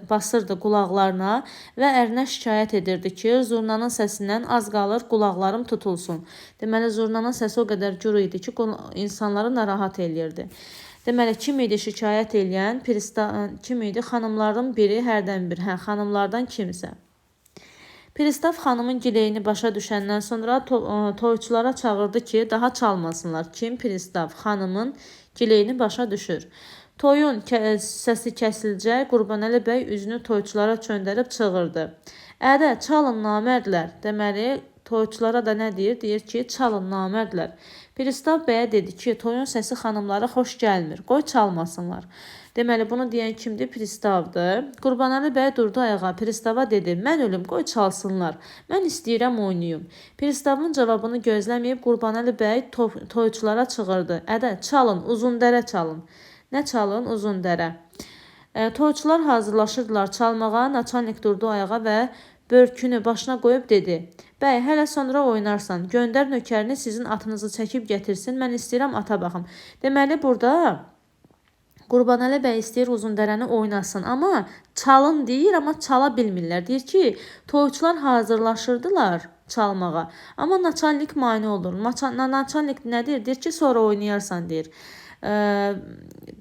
basırdı qulaqlarına və ərinə şikayət edirdi ki, zurnanın səsindən az qalır qulaqlarım tutulsun. Deməli, zurnanın səsi o qədər gür idi ki, insanları narahat eləyirdi. Deməli, kim idi şikayət eləyən? Kim idi? Xanımların biri hərdən bir. Xanımlardan kimsə. Pristav xanımın gileyini başa düşəndən sonra toyçulara çağırdı ki, daha çalmasınlar. Kim? Pristav xanımın gileyini başa düşür. Toyun səsi kəsilcək, Qurbanəli bəy üzünü toyçulara çöndərib çığırdı: "Ədə, çalın namərdlər." Deməli, toyçulara da nə deyir? Deyir ki, çalın namərdlər. Pristav bəyə dedi ki, toyun səsi xanımlara xoş gəlmir, qoy çalmasınlar. Deməli, bunu deyən kimdir? Pristavdır. Qurbanəli bəy durdu ayağa. Pristava dedi: "Mən ölüm, qoy çalsınlar. Mən istəyirəm oynayım." Pristavın cavabını gözləməyib Qurbanəli bəy toyçulara çığırdı: "Ədə, çalın, uzun dərə çalın." Nə çalın? Uzundərə. Toyçular hazırlaşırdılar çalmağa. Naçalnik durdu ayağa və börkünü başına qoyub dedi: "Bəy, hələ sonra oynarsan. Göndər nökərini sizin atınızı çəkib gətirsin. Mən istəyirəm ata baxım." Deməli burada Qurbanəli bəy istəyir Uzundərəni oynasın, amma çalın deyir, amma çala bilmirlər. Deyir ki, toyçular hazırlaşırdılar çalmağa, amma naçalnik mane olur. Naçalnik nə deyir? Deyir ki, sonra oynayarsan deyir.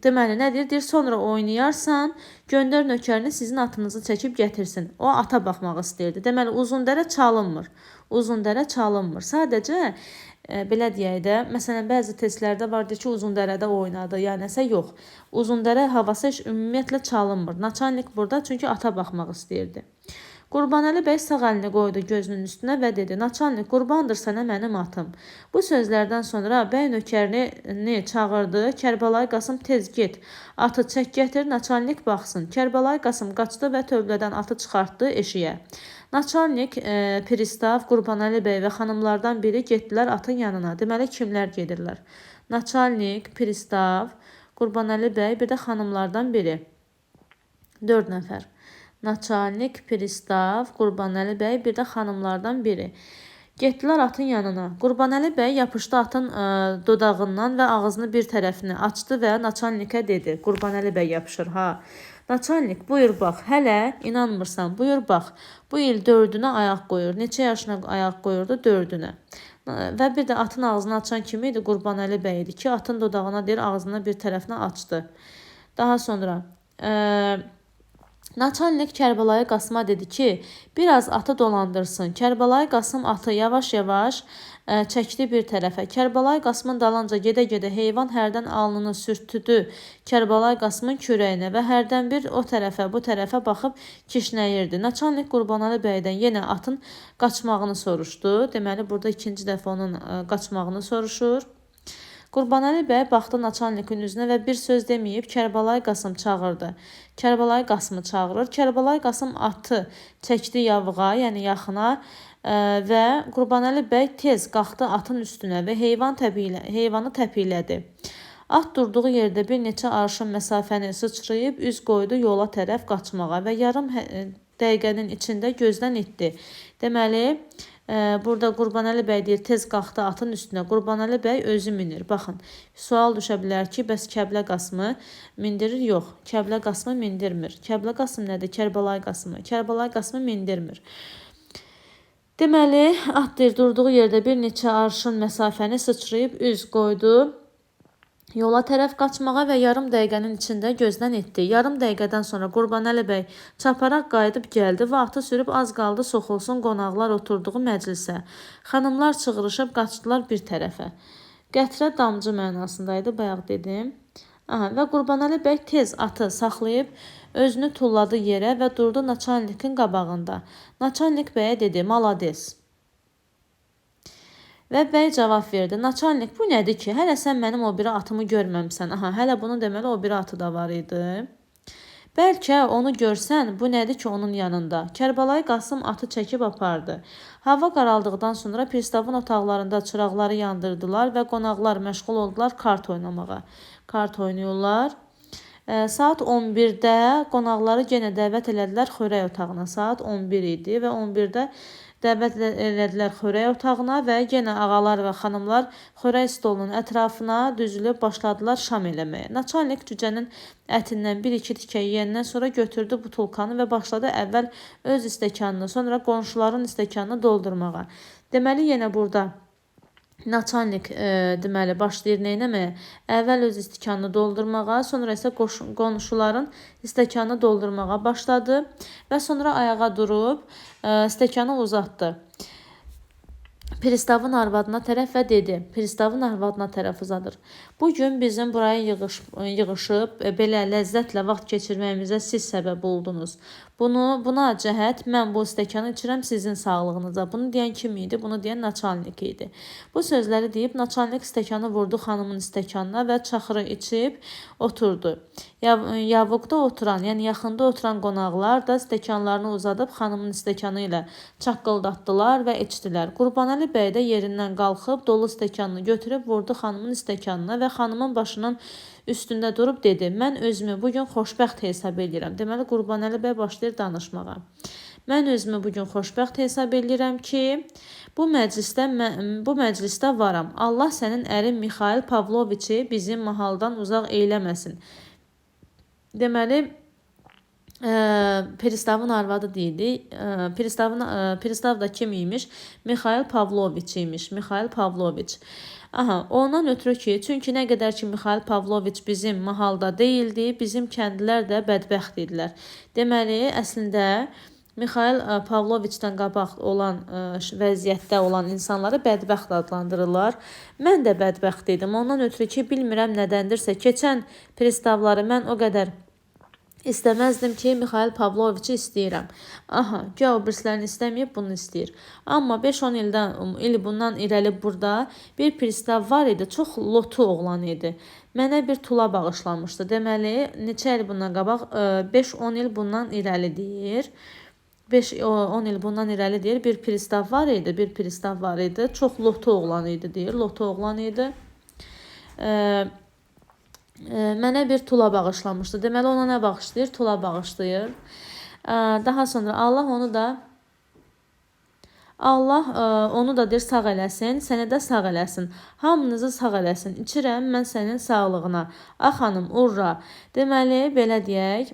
Deməli, nə deyir? Deyir, sonra oynayarsan, göndər nökərini sizin atınızı çəkib gətirsin. O ata baxmaq istəyirdi. Deməli, Uzundərə çalınmır. Uzundərə çalınmır. Sadəcə belə deyək də, məsələn, bəzi testlərdə vardır ki, Uzundərədə oynadı, ya nəsə yox. Uzundərə havası heç ümumiyyətlə çalınmır. Naçalnik burada çünki ata baxmaq istəyirdi. Qurbanəli bəy sağ əlini qoydu gözünün üstünə və dedi: "Naçalnik, qurbandır sənə mənim atım." Bu sözlərdən sonra bəy nökərini çağırdı. Kərbəlayı Qasım tez get, atı çək gətir, naçalnik baxsın. Kərbəlayı Qasım qaçdı və tövlədən atı çıxartdı eşiyə. Naçalnik, pristav, Qurbanəli bəy və xanımlardan biri getdilər atın yanına. Deməli, kimlər gedirlər? Naçalnik, pristav, Qurbanəli bəy, bir də xanımlardan biri. 4 nəfər. Naçalnik, pristav, Qurbanəli bəy, bir də xanımlardan biri. Getdilər atın yanına. Qurbanəli bəy yapışdı atın dodağından və ağzını bir tərəfini açdı və naçalnikə dedi. Qurbanəli bəy yapışır, ha. Naçalnik, buyur bax, hələ inanmırsan, buyur bax. Bu il 4-ünə ayaq qoyur. Neçə yaşına ayaq qoyurdu? 4-ünə. Və bir də atın ağzını açan kimi idi? Qurbanəli bəy idi ki, atın dodağına deyir, ağzını bir tərəfinə açdı. Daha sonra Naçalnik Kərbəlayı Qasıma dedi ki, biraz atı dolandırsın. Kərbəlayı Qasım atı yavaş-yavaş çəkdi bir tərəfə. Kərbəlayı Qasımın dalınca gedə-gedə heyvan hərdən alnını sürtdü Kərbəlayı Qasımın kürəyinə və hərdən bir o tərəfə, bu tərəfə baxıb kişnəyirdi. Naçalnik Qurbanəli bəydən yenə atın qaçmağını soruşdu. Deməli, burada ikinci dəfə onun qaçmağını soruşur. Qurbanəli bəy baxdı naçalnikin üzünə və bir söz deməyib Kərbəlayı Qasım çağırdı. Kərbəlayı Qasımı çağırır. Kərbəlayı Qasım atı çəkdi yavuğa, yəni yaxına və Qurbanəli bəy tez qalxdı atın üstünə və heyvanı təpiklədi. At durduğu yerdə bir neçə arşın məsafəni sıçrayıb üz qoydu yola tərəf qaçmağa və yarım dəqiqənin içində gözdən itdi. Deməli, burada Qurbanəli bəy deyir, tez qalxdı atın üstünə. Qurbanəli bəy özü minir. Baxın, sual düşə bilər ki, bəs Kəblə Qasımı mindirir? Yox, Kəblə Qasımı mindirmir. Kəblə Qasım nədir? Kərbəlayı Qasımı. Kərbəlayı Qasımı mindirmir. Deməli, at deyir, durduğu yerdə bir neçə arşın məsafəni sıçrayıb üz qoydu yola tərəf qaçmağa və yarım dəqiqənin içində gözdən etdi. Yarım dəqiqədən sonra Qurbanəli bəy çaparaq qayıdıb gəldi və atı sürüb az qaldı soxulsun qonaqlar oturduğu məclisə. Xanımlar çığırışıb qaçdılar bir tərəfə. Qətrə damcı mənasındaydı, bayaq dedim. Və Qurbanəli bəy tez atı saxlayıb özünü tulladı yerə və durdu naçalnikin qabağında. Naçalnik bəyə dedi, malades. Və bəy cavab verdi. Naçalnik, bu nədir ki? Hələ sən mənim o biri atımı görməmsən. Hələ bunu deməli o biri atı da var idi. Bəlkə onu görsən, bu nədir ki onun yanında? Kərbəlayı Qasım atı çəkib apardı. Hava qaraldıqdan sonra pristavın otaqlarında çıraqları yandırdılar və qonaqlar məşğul oldular kart oynamağa. Kart oynayırlar. Saat 11-də qonaqları yenə dəvət elədilər xörək otağına. Saat 11 idi və 11-də dəvət elədilər xörək otağına və yenə ağalar və xanımlar xörək stolunun ətrafına düzülüb başladılar şam eləməyə. Naçalnik cücənin ətindən bir-iki tikə yeyəndən sonra götürdü butulkanı və başladı əvvəl öz istəkanını, sonra qonşuların istəkanını doldurmağa. Deməli, yenə burada Naçalnik deməli başlayır neynəməyə? Əvvəl öz stəkanını doldurmağa, sonra isə qonşuların stəkanını doldurmağa başladı və sonra ayağa durub stəkanı uzatdı. Pristavın arvadına tərəf və dedi. Pristavın arvadına tərəf uzadır. Bugün bizim buraya yığışıb belə ləzzətlə vaxt keçirməyimizə siz səbəb oldunuz. Buna cəhət mən bu stəkanı içirəm sizin sağlığınıza. Bunu deyən kim idi? Bunu deyən naçalnik idi. Bu sözləri deyib naçalnik stəkanı vurdu xanımın stəkanına və çaxırı içib oturdu. Yavuqda oturan, yəni yaxında oturan qonaqlar da stəkanlarını uzadıb xanımın stəkanı ilə çaqqıldatdılar və içdilər. Qurbanəli bəy də yerindən qalxıb dolu stəkanını götürüb vurdu xanımın stəkanına və xanımın başının üstündə durub dedi: "Mən özümü bu gün xoşbəxt hesab edirəm." Deməli Qurbanəli bəy başlayır danışmağa. "Mən özümü bu gün xoşbəxt hesab edirəm ki, bu məclisdə varam. Allah sənin ərin Mixail Pavloviçi bizim mahaldan uzaq eyləməsin." Deməli Pristavın arvadı deyildi. Pristav da kim imiş? Mixail Pavloviç imiş. Mixail Pavloviç. Aha, ondan ötürü ki, çünki nə qədər ki Mixail Pavloviç bizim mahalda deyildi, bizim kəndlilər də bədbəxt idilər. Deməli, əslində Mixail Pavloviçdən qabaq olan vəziyyətdə olan insanları bədbəxt adlandırırlar. Mən də bədbəxt idim. Ondan ötürü ki, bilmirəm nədəndirsə, keçən pristavları mən o qədər İstəməzdim ki, Mixail Pavloviçi istəyirəm. Aha, güya o birislərini istəməyib, bunu istəyir. Amma 5-10 il bundan irəli burada bir pristav var idi, çox lotu oğlan idi. Mənə bir tula bağışlamışdı. Deməli, neçə il bundan qabaq, 5-10 il bundan irəli deyir. 5-10 il bundan irəli deyir, bir pristav var idi, çox lotu oğlan idi deyir, lotu oğlan idi. Mənə bir tula bağışlamışdı. Deməli ona nə bağışlayır? Tula bağışlayır. Daha sonra Allah onu da deyir sağ eləsin, səni də sağ eləsin. Hamınızı sağ eləsin. İçirəm mən sənin sağlığına. Ah xanım, urra. Deməli, belə deyək,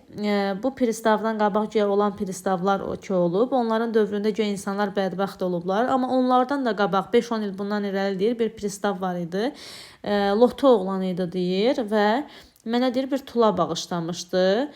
bu pristavdan qabaq olan pristavlar ki olub, onların dövründə insanlar bədbəxt olublar. Amma onlardan da qabaq 5-10 il bundan irəli deyir, bir pristav var idi. Lotu oğlan idi deyir və mənə deyir bir tula bağışlamışdı.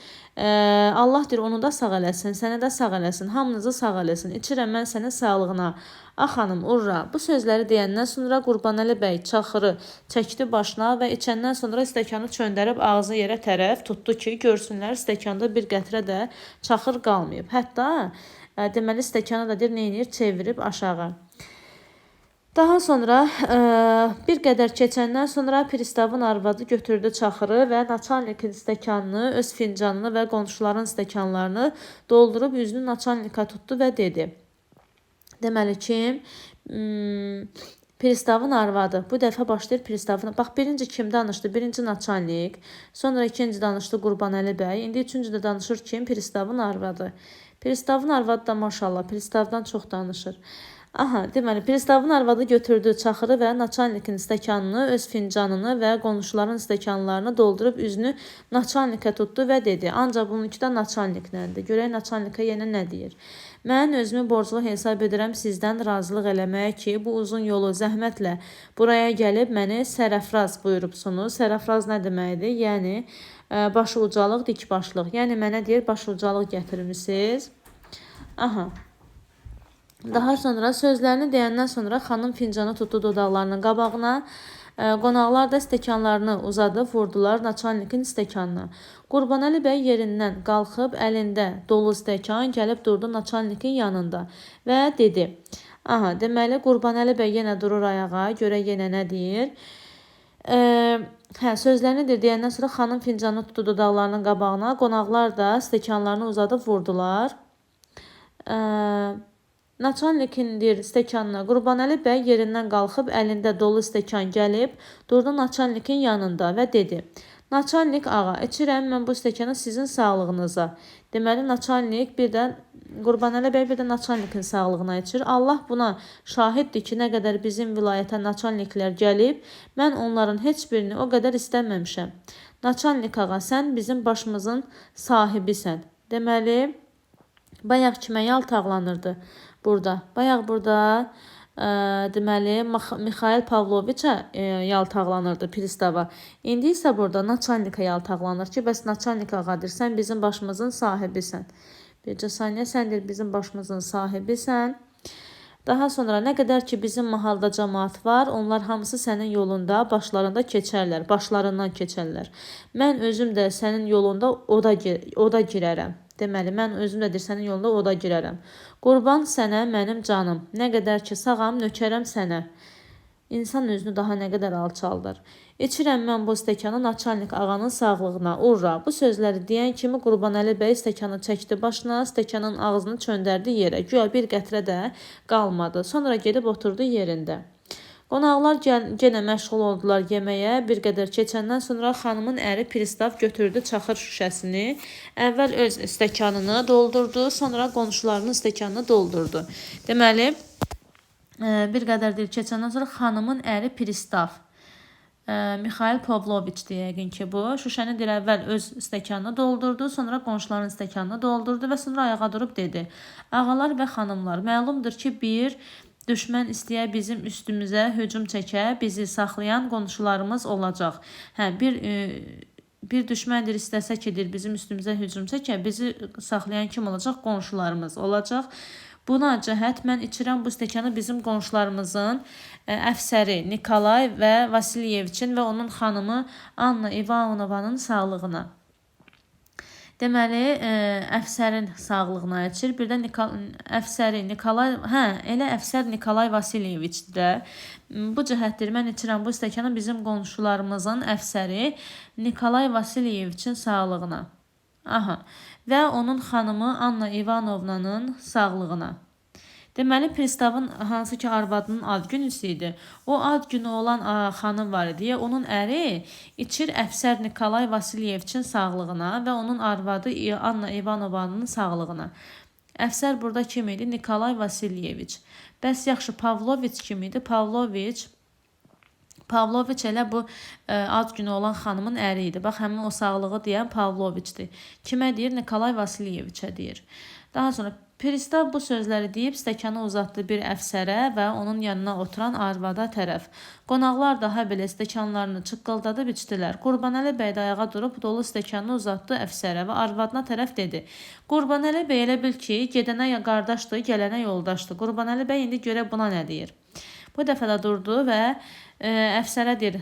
Allah deyir onu da sağ eləsin, səni də sağ eləsin, hamınızı sağ eləsin. İçirəm mən sənin sağlığına. Ah xanım, urra. Bu sözləri deyəndən sonra Qurbanəli bəy çaxırı çəkdi başına və içəndən sonra stəkanı çöndərib ağzı yerə tərəf tutdu ki, görsünlər stəkanda bir qətrə də çaxır qalmayıb. Hətta deməli stəkanı da deyir neynir, çevirib aşağı. Daha sonra bir qədər keçəndən sonra pristavın arvadı götürdü çaxırı və naçalnikin stəkanını, öz fincanını və qonşuların stəkanlarını doldurub üzünü naçalnika tutdu və dedi. Deməli ki, pristavın arvadı bu dəfə başlayır pristavın. Bax, birinci kim danışdı? Birinci naçalnik, sonra ikinci danışdı Qurbanəli bəy, indi üçüncü də danışır kim? Pristavın arvadı. Pristavın arvadı da maşallah pristavdan çox danışır. Aha, deməli, pristavın arvadı götürdü çaxırı və naçalnikin stəkanını, öz fincanını və qonşuların stəkanlarını doldurub üzünü naçalnikə tutdu və dedi. Ancaq bununki də naçalnikləndi. Görək naçalnika yenə nə deyir. Mən özümü borclu hesab edirəm sizdən razılıq eləməyə ki, bu uzun yolu zəhmətlə buraya gəlib məni sərəfraz buyurubsunuz. Sərəfraz nə deməkdir? Yəni, başı ucalıq, dik başlıq. Yəni, mənə deyir, başı ucalıq gətirmişsiniz. Aha. Daha sonra sözlərini deyəndən sonra xanım fincanı tutdu dodaqlarının qabağına. Qonaqlar da stəkanlarını uzadıb vurdular naçalnikin stəkanına. Qurbanəli bəy yerindən qalxıb əlində dolu stəkan gəlib durdu naçalnikin yanında və dedi. Aha, deməli Qurbanəli bəy yenə durur ayağa, görə yenə nə deyir? Sözlərini deyəndən sonra xanım fincanı tutdu dodaqlarının qabağına. Qonaqlar da stəkanlarını uzadıb vurdular. Naçalnikin deyir stəkanına Qurbanəli bəy yerindən qalxıb əlində dolu stəkan gəlib durdu naçalnikin yanında və dedi. Naçalnik ağa, içirəm mən bu stəkanı sizin sağlığınıza. Deməli naçalnik bir də Qurbanəli bəy bir də naçalnikin sağlığına içir. Allah buna şahiddir ki, nə qədər bizim vilayətə naçalniklər gəlib, mən onların heç birini o qədər istəməmişəm. Naçalnik ağa, sən bizim başımızın sahibisən. Deməli, bayaq kimə yaltaqlanırdı? Bayaq burada deməli Mixail Pavloviçə yaltaqlanırdı pristava. İndi isə burada naçalnika yaltaqlanır ki, bəs naçalnik ağadır, sən bizim başımızın sahibisən. Bircə saniyə, sən deyir bizim başımızın sahibisən. Daha sonra nə qədər ki bizim mahalda cəmaat var, onlar hamısı sənin yolunda başlarından keçərlər. Mən özüm də sənin yolunda oda girərəm. Deməli, mən özüm də deyir, sənin yolunda oda girərəm. Qurban sənə mənim canım, nə qədər ki sağam, nökərəm sənə. İnsan özünü daha nə qədər alçaldır. İçirəm mən bu stəkanı naçalnik ağanın sağlığına. Urra! Bu sözləri deyən kimi Qurbanəli bəy stəkanı çəkdi başına, stəkanın ağzını çöndərdi yerə. Güya bir qətrə də qalmadı. Sonra gedib oturdu yerində. Qonaqlar yenə məşğul oldular yeməyə. Bir qədər keçəndən sonra xanımın əri pristav götürdü çaxır şüşəsini. Əvvəl öz stəkanını doldurdu, sonra qonşularının stəkanını doldurdu. Deməli, bir qədər dil keçəndən sonra xanımın əri pristav Mikhail Pavloviçdir yəqin ki bu. Şüşəni bir əvvəl öz stəkanını doldurdu, sonra qonşuların stəkanını doldurdu və sonra ayağa durub dedi: Ağalar və xanımlar, məlumdur ki, bir düşmən istəyə bizim üstümüzə hücum çəkə, bizi saxlayan qonşularımız olacaq. Bir düşməndir istəsə ki, bizim üstümüzə hücum çəkə, bizi saxlayan kim olacaq? Qonşularımız olacaq. Buna cəhət mən içirəm bu stəkanı bizim qonşularımızın əfsəri Nikolay və Vasilyeviçin və onun xanımı Anna Ivanovanın sağlığına. Deməli, əfsərin sağlığına içir. Bir də əfsəri Nikolay, elə əfsər Nikolay Vasilyeviçdir də. Bu cəhətdir mən içirəm bu stəkanı bizim qonşularımızın əfsəri Nikolay Vasilyeviçin sağlığına. Və onun xanımı Anna Ivanovnanın sağlığına. Deməli, pristavın hansı ki arvadının ad günüsü idi. O ad günü olan xanım var idi. Onun əri içir əfsər Nikolay Vasilyeviçin sağlığına və onun arvadı Anna Ivanovanın sağlığına. Əfsər burada kim idi? Nikolay Vasilyeviç. Bəs yaxşı, Pavloviç kim idi? Pavloviç elə bu ad günü olan xanımın əri idi. Bax, həmin o sağlığı deyən Pavloviçdir. Kimə deyir? Nikolay Vasilyeviçə deyir. Daha sonra pristav bu sözləri deyib stəkanı uzatdı bir əfsərə və onun yanına oturan arvada tərəf. Qonaqlar daha belə stəkanlarını çıqqıldadıb içdilər. Qurbanəli bəy də ayağa durub dolu stəkanını uzatdı əfsərə və arvadına tərəf dedi: Qurbanəli bəy elə bil ki, gedənə qardaşdır, gələnə yoldaşdır. Qurbanəli bəy indi görə buna nə deyir? Bu dəfə də durdu və əfsərə deyir,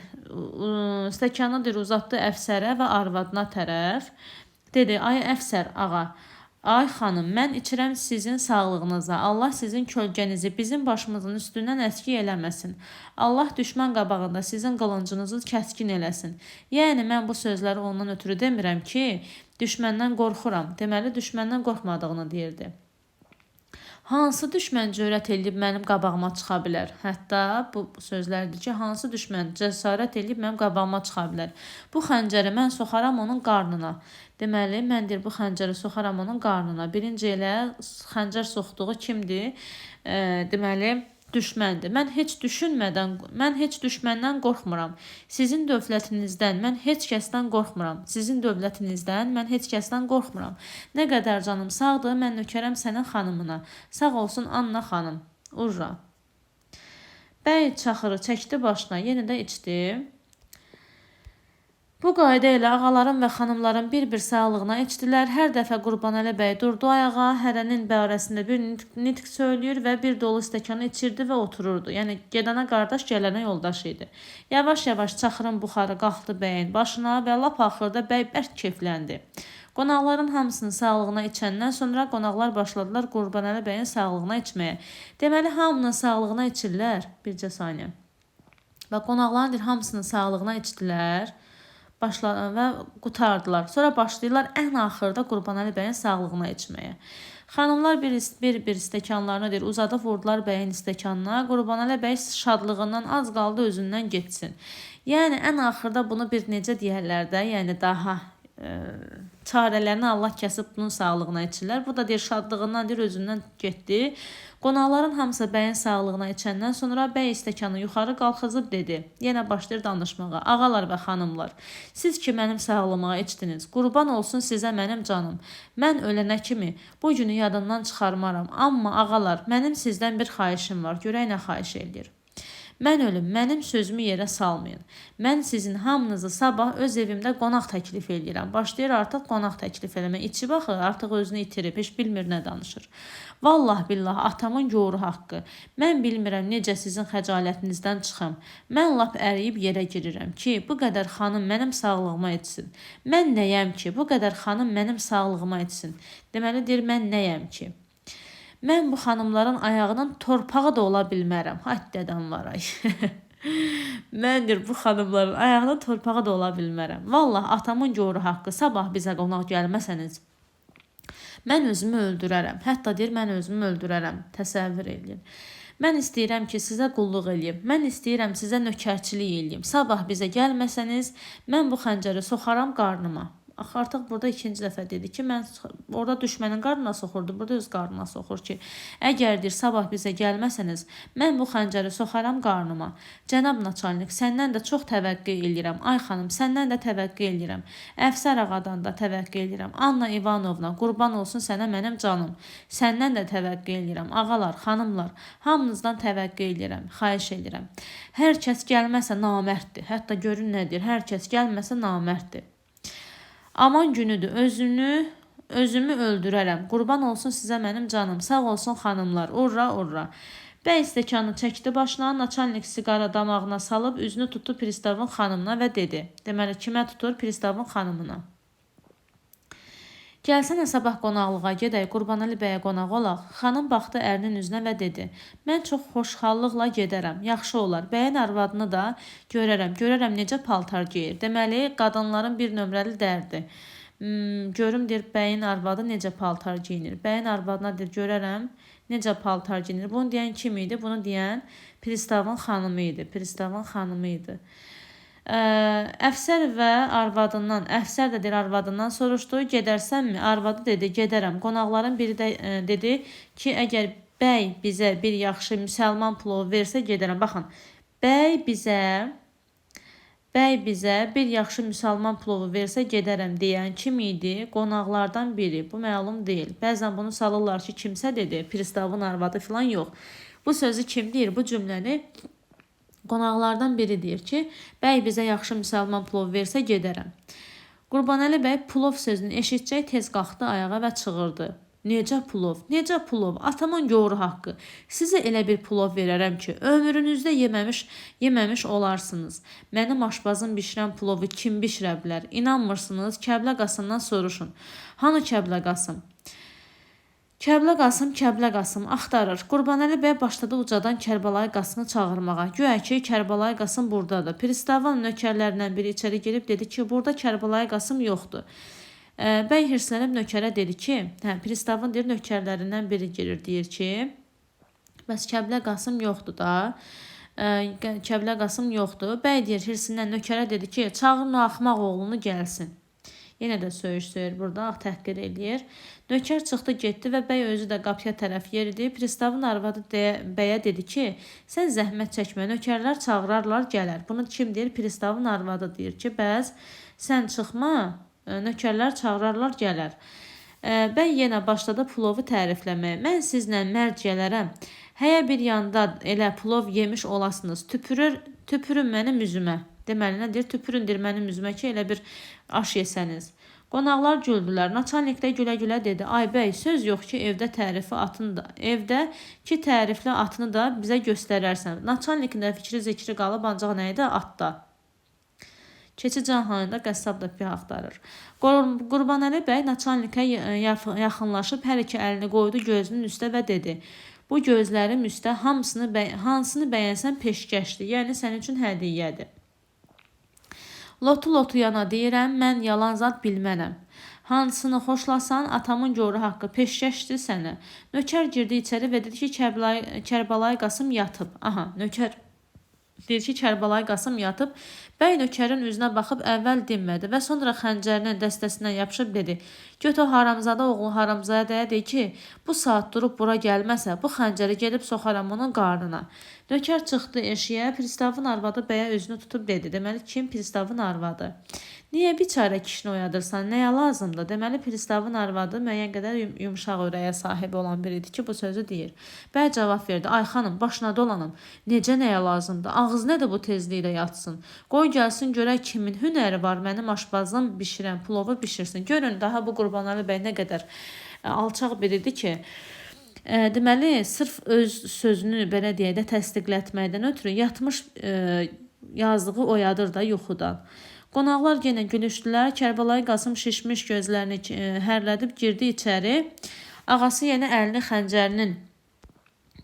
stəkanı deyir, uzatdı əfsərə və arvadına tərəf. Dedi: Ay əfsər ağa, ay xanım, mən içirəm sizin sağlığınıza. Allah sizin kölgənizi bizim başımızın üstündən əski eləməsin. Allah düşmən qabağında sizin qılıncınızı kəskin eləsin. Yəni, mən bu sözləri ondan ötürü demirəm ki, düşməndən qorxuram. Deməli, düşməndən qorxmadığını deyirdi. Hansı düşmən cürət edib mənim qabağıma çıxa bilər? Hətta bu sözlərdir ki, hansı düşmən cəsarət edib mənim qabağıma çıxa bilər? Bu xəncəri mən soxaram onun qarnına. Deməli, mən deyir, bu xəncəri soxaram onun qarnına. Birinci elə xəncər soxduğu kimdir? Deməli, düşməndir. Mən heç düşməndən qorxmuram. Sizin dövlətinizdən mən heç kəsdən qorxmuram. Sizin dövlətinizdən mən heç kəsdən qorxmuram. Nə qədər canım sağdır, mən nökərəm sənin xanımına. Sağ olsun Anna xanım. Urra! Bəy çaxırı çəkdi başına, yenə də içdi. Bu qayda ilə ağaların və xanımların bir-bir sağlığına içdilər. Hər dəfə Qurbanəli bəy durdu ayağa, hərənin barəsində bir nitq söyləyir və bir dolu stəkanı içirdi və otururdu. Yəni, gedənə qardaş, gələnə yoldaş idi. Yavaş-yavaş çaxırın buxarı qalxdı bəyin başına və lap axırda bəy bərk keyfləndi. Qonaqların hamısının sağlığına içəndən sonra qonaqlar başladılar Qurbanəli bəyin sağlığına içməyə. Deməli, hamının sağlığına içirlər. Bircə saniyə. Və qonaqların hamısının sağlığına içdilər və qutardılar. Sonra başlayırlar ən axırda Qurbanəli bəyin sağlığına içməyə. Xanımlar bir stəkanlarını deyir, uzadıb vurdular bəyin stəkanına. Qurbanəli bəy şadlığından az qaldı özündən getsin. Yəni, ən axırda bunu bir necə deyərlər də, yəni daha çarələrini Allah kəsib bunun sağlığına içirlər. Bu da deyir, şadlığından deyir, özündən getdi. Qonaqların hamısı bəyin sağlığına içəndən sonra bəy stəkanı yuxarı qalxızıb dedi. Yenə başlayır danışmağa. Ağalar və xanımlar, siz ki mənim sağlığıma içdiniz. Qurban olsun sizə mənim canım. Mən ölənə kimi bu günü yadından çıxarmaram. Amma ağalar, mənim sizdən bir xahişim var. Görək nə xahiş edir. Mən ölüm, mənim sözümü yerə salmayın. Mən sizin hamınızı sabah öz evimdə qonaq təklif edirəm. Başlayır artıq qonaq təklif eləmə. İçi baxır, artıq özünü itirib, heç bilmir nə danışır. Vallah billah, atamın yoru haqqı. Mən bilmirəm necə sizin xəcalətinizdən çıxım. Mən lap əriyib yerə girirəm ki, bu qədər xanım mənim sağlığıma etsin. Mən nəyəm ki, bu qədər xanım mənim sağlığıma etsin. Deməli, deyir, mən nəyəm ki? Mən bu xanımların ayağının torpağı da ola bilmərəm. Haddədən var ay. Məndir bu xanımların ayağına torpağa da ola bilmərəm. Vallah atamın yoru haqqı, sabah bizə qonaq gəlməsəniz, mən özümü öldürərəm. Hətta deyir, mən özümü öldürərəm. Təsəvvür edin. Mən istəyirəm ki, sizə qulluq eləyim. Mən istəyirəm sizə nökərçilik eləyim. Sabah bizə gəlməsəniz, mən bu xəncəri soxaram qarnıma. Axı artıq burada ikinci dəfə dedi ki, mən orada düşmənin qarnına soxurdu, burada öz qarnına soxur ki, əgər deyir sabah bizə gəlməsəniz, mən bu xəncəri soxaram qarnıma. Cənab naçalnik, səndən də çox təvəqqe eləyirəm. Ay xanım, səndən də təvəqqe eləyirəm. Əfsər ağadan da təvəqqe eləyirəm. Anna İvanovna, qurban olsun sənə mənim canım. Səndən də təvəqqe eləyirəm. Ağalar, xanımlar, hamınızdan təvəqqe eləyirəm. Xahiş eləyirəm. Hər kəs gəlməsə namərddir. Hətta görün nə deyir, hər kəs gəlməsə namərddir. Aman günüdür, özümü öldürərəm. Qurban olsun sizə mənim canım. Sağ olsun xanımlar. Urra, urra. Bəy stəkanı çəkdi başına, naçalnik siqara damağına salıb, üzünü tutdu pristavın xanımına və dedi. Deməli, kimə tutur? Pristavın xanımına. Gəlsənə sabah qonaqlığa gedək, Qurbanəli bəyə qonaq olaq. Xanım baxdı ərinin üzünə və dedi, mən çox xoşxallıqla gedərəm, yaxşı olar. Bəyin arvadını da görərəm necə paltar geyir. Deməli, qadınların bir nömrəli dərdi. Görüm, deyir, bəyin arvadı necə paltar geyinir. Bəyin arvadına deyir, görərəm necə paltar geyinir. Bunu deyən kim idi? Bunu deyən pristavın xanımı idi. Pristavın xanımı idi. Əfsər və arvadından, əfsər də deyir arvadından soruşdu, gedərsənmi? Arvadı dedi, gedərəm. Qonaqların biri də dedi ki, əgər bəy bizə bir yaxşı müsəlman plovu versə gedərəm. Baxın, bəy bizə bir yaxşı müsəlman plovu versə gedərəm deyən kim idi? Qonaqlardan biri. Bu məlum deyil. Bəzən bunu salırlar ki, kimsə dedi, pristavın arvadı filan yox. Bu sözü kim deyir? Bu cümləni qonaqlardan biri deyir ki, bəy bizə yaxşı müsəlman plov versə gedərəm. Qurbanəli bəy plov sözünü eşitcək tez qalxdı ayağa və çığırdı. Necə plov? Necə plov? Atamın yoru haqqı. Sizə elə bir plov verərəm ki, ömrünüzdə yeməmiş olarsınız. Mənim aşbazım bişirən plovu kim bişirə bilər? İnanmırsınız? Kəblə Qasımdan soruşun. Hanı Kəblə Qasım? Kəblə Qasım axtarır. Qurbanəli bəy başladı ucadan Kərbəlayı Qasımı çağırmağa. Güya ki, Kərbəlayı Qasım buradadır. Pristavın nökərlərindən biri içəri girib dedi ki, burada Kərbəlayı Qasım yoxdur. Bəy hirslənib nökərə dedi ki, pristavın deyir, nökərlərindən biri girir, deyir ki, bəs Kəblə Qasım yoxdur da. Kəblə Qasım yoxdur. Bəy deyir, hirsindən nökərə dedi ki, çağırın o axmaq oğlunu gəlsin. Yenə də söyür burada, təhqir eləyir. Nökər çıxdı, getdi və bəy özü də qapıya tərəf yeridi. Pristavın arvadı bəyə dedi ki, sən zəhmət çəkmə, nökərlər çağırarlar, gələr. Bunu kim deyir? Pristavın arvadı deyir ki, bəs sən çıxma, nökərlər çağırarlar, gələr. Bəy yenə başladı plovu tərifləməyə. Mən sizlə mərd gələrəm. Həyə bir yanda elə plov yemiş olasınız. Tüpürün mənim üzümə. Deməli, nə deyir? Tüpürün deyir mənim üzümə ki, elə bir aş yesəniz. Qonaqlar güldülər. Naçalnik də gülə-gülə dedi. Ay bəy, söz yox ki, evdəki tərifli atını da bizə göstərərsən. Naçalnikin də fikri zikri qalıb, ancaq nə idi? Atda. Keçi Canhanında qəssab da pih axtarır. Qurbanəli bəy Naçalnikə yaxınlaşıb hər iki əlini qoydu gözünün üstə və dedi. Bu gözlərim üstə hansını bəyənsən peşkəşdir, yəni sənin üçün hədiyyədir. Lotu yana deyirəm, mən yalan zad bilmənəm. Hansını xoşlasan, atamın yoru haqqı peşkəşdir sənə. Nökər girdi içəri və dedi ki, Kərbəlayı Qasım yatıb. Aha, nökər deyir ki, Kərbəlayı Qasım yatıb. Bəy nökərin üzünə baxıb əvvəl dinmədi və sonra xəncərinin dəstəsindən yapışıb dedi. Göt o haramzada oğlu haramzadəyə de ki, bu saat durub bura gəlməsə, bu xəncəri gedib soxaram onun qarnına. Nökər çıxdı eşiyə, pristavın arvadı bəyə özünü tutub dedi. Deməli, kim? Pristavın arvadı. Niyə biçarə kişini oyadırsan? Nəyə lazımdır? Deməli, pristavın arvadı müəyyən qədər yumşaq ürəyə sahib olan biridir ki, bu sözü deyir. Bəy cavab verdi. Ay xanım, başına dolanım. Necə nəyə lazımdır? Ağız nədir bu tezliklə yatsın? Qoy gəlsin görək kimin hünəri var mənim aşbazım bişirən plovu bişirsin. Görün, daha bu Qurbanəli bəy nə qədər alçaq biridir ki, deməli, sırf öz sözünü belə deyək də təsdiqlətməkdən ötürü yatmış yazdığı oyadır da yuxudan. Qonaqlar yenə gülüşdülər. Kərbəlayı Qasım şişmiş gözlərini hərlədib girdi içəri. Ağası yenə əlini xəncərinin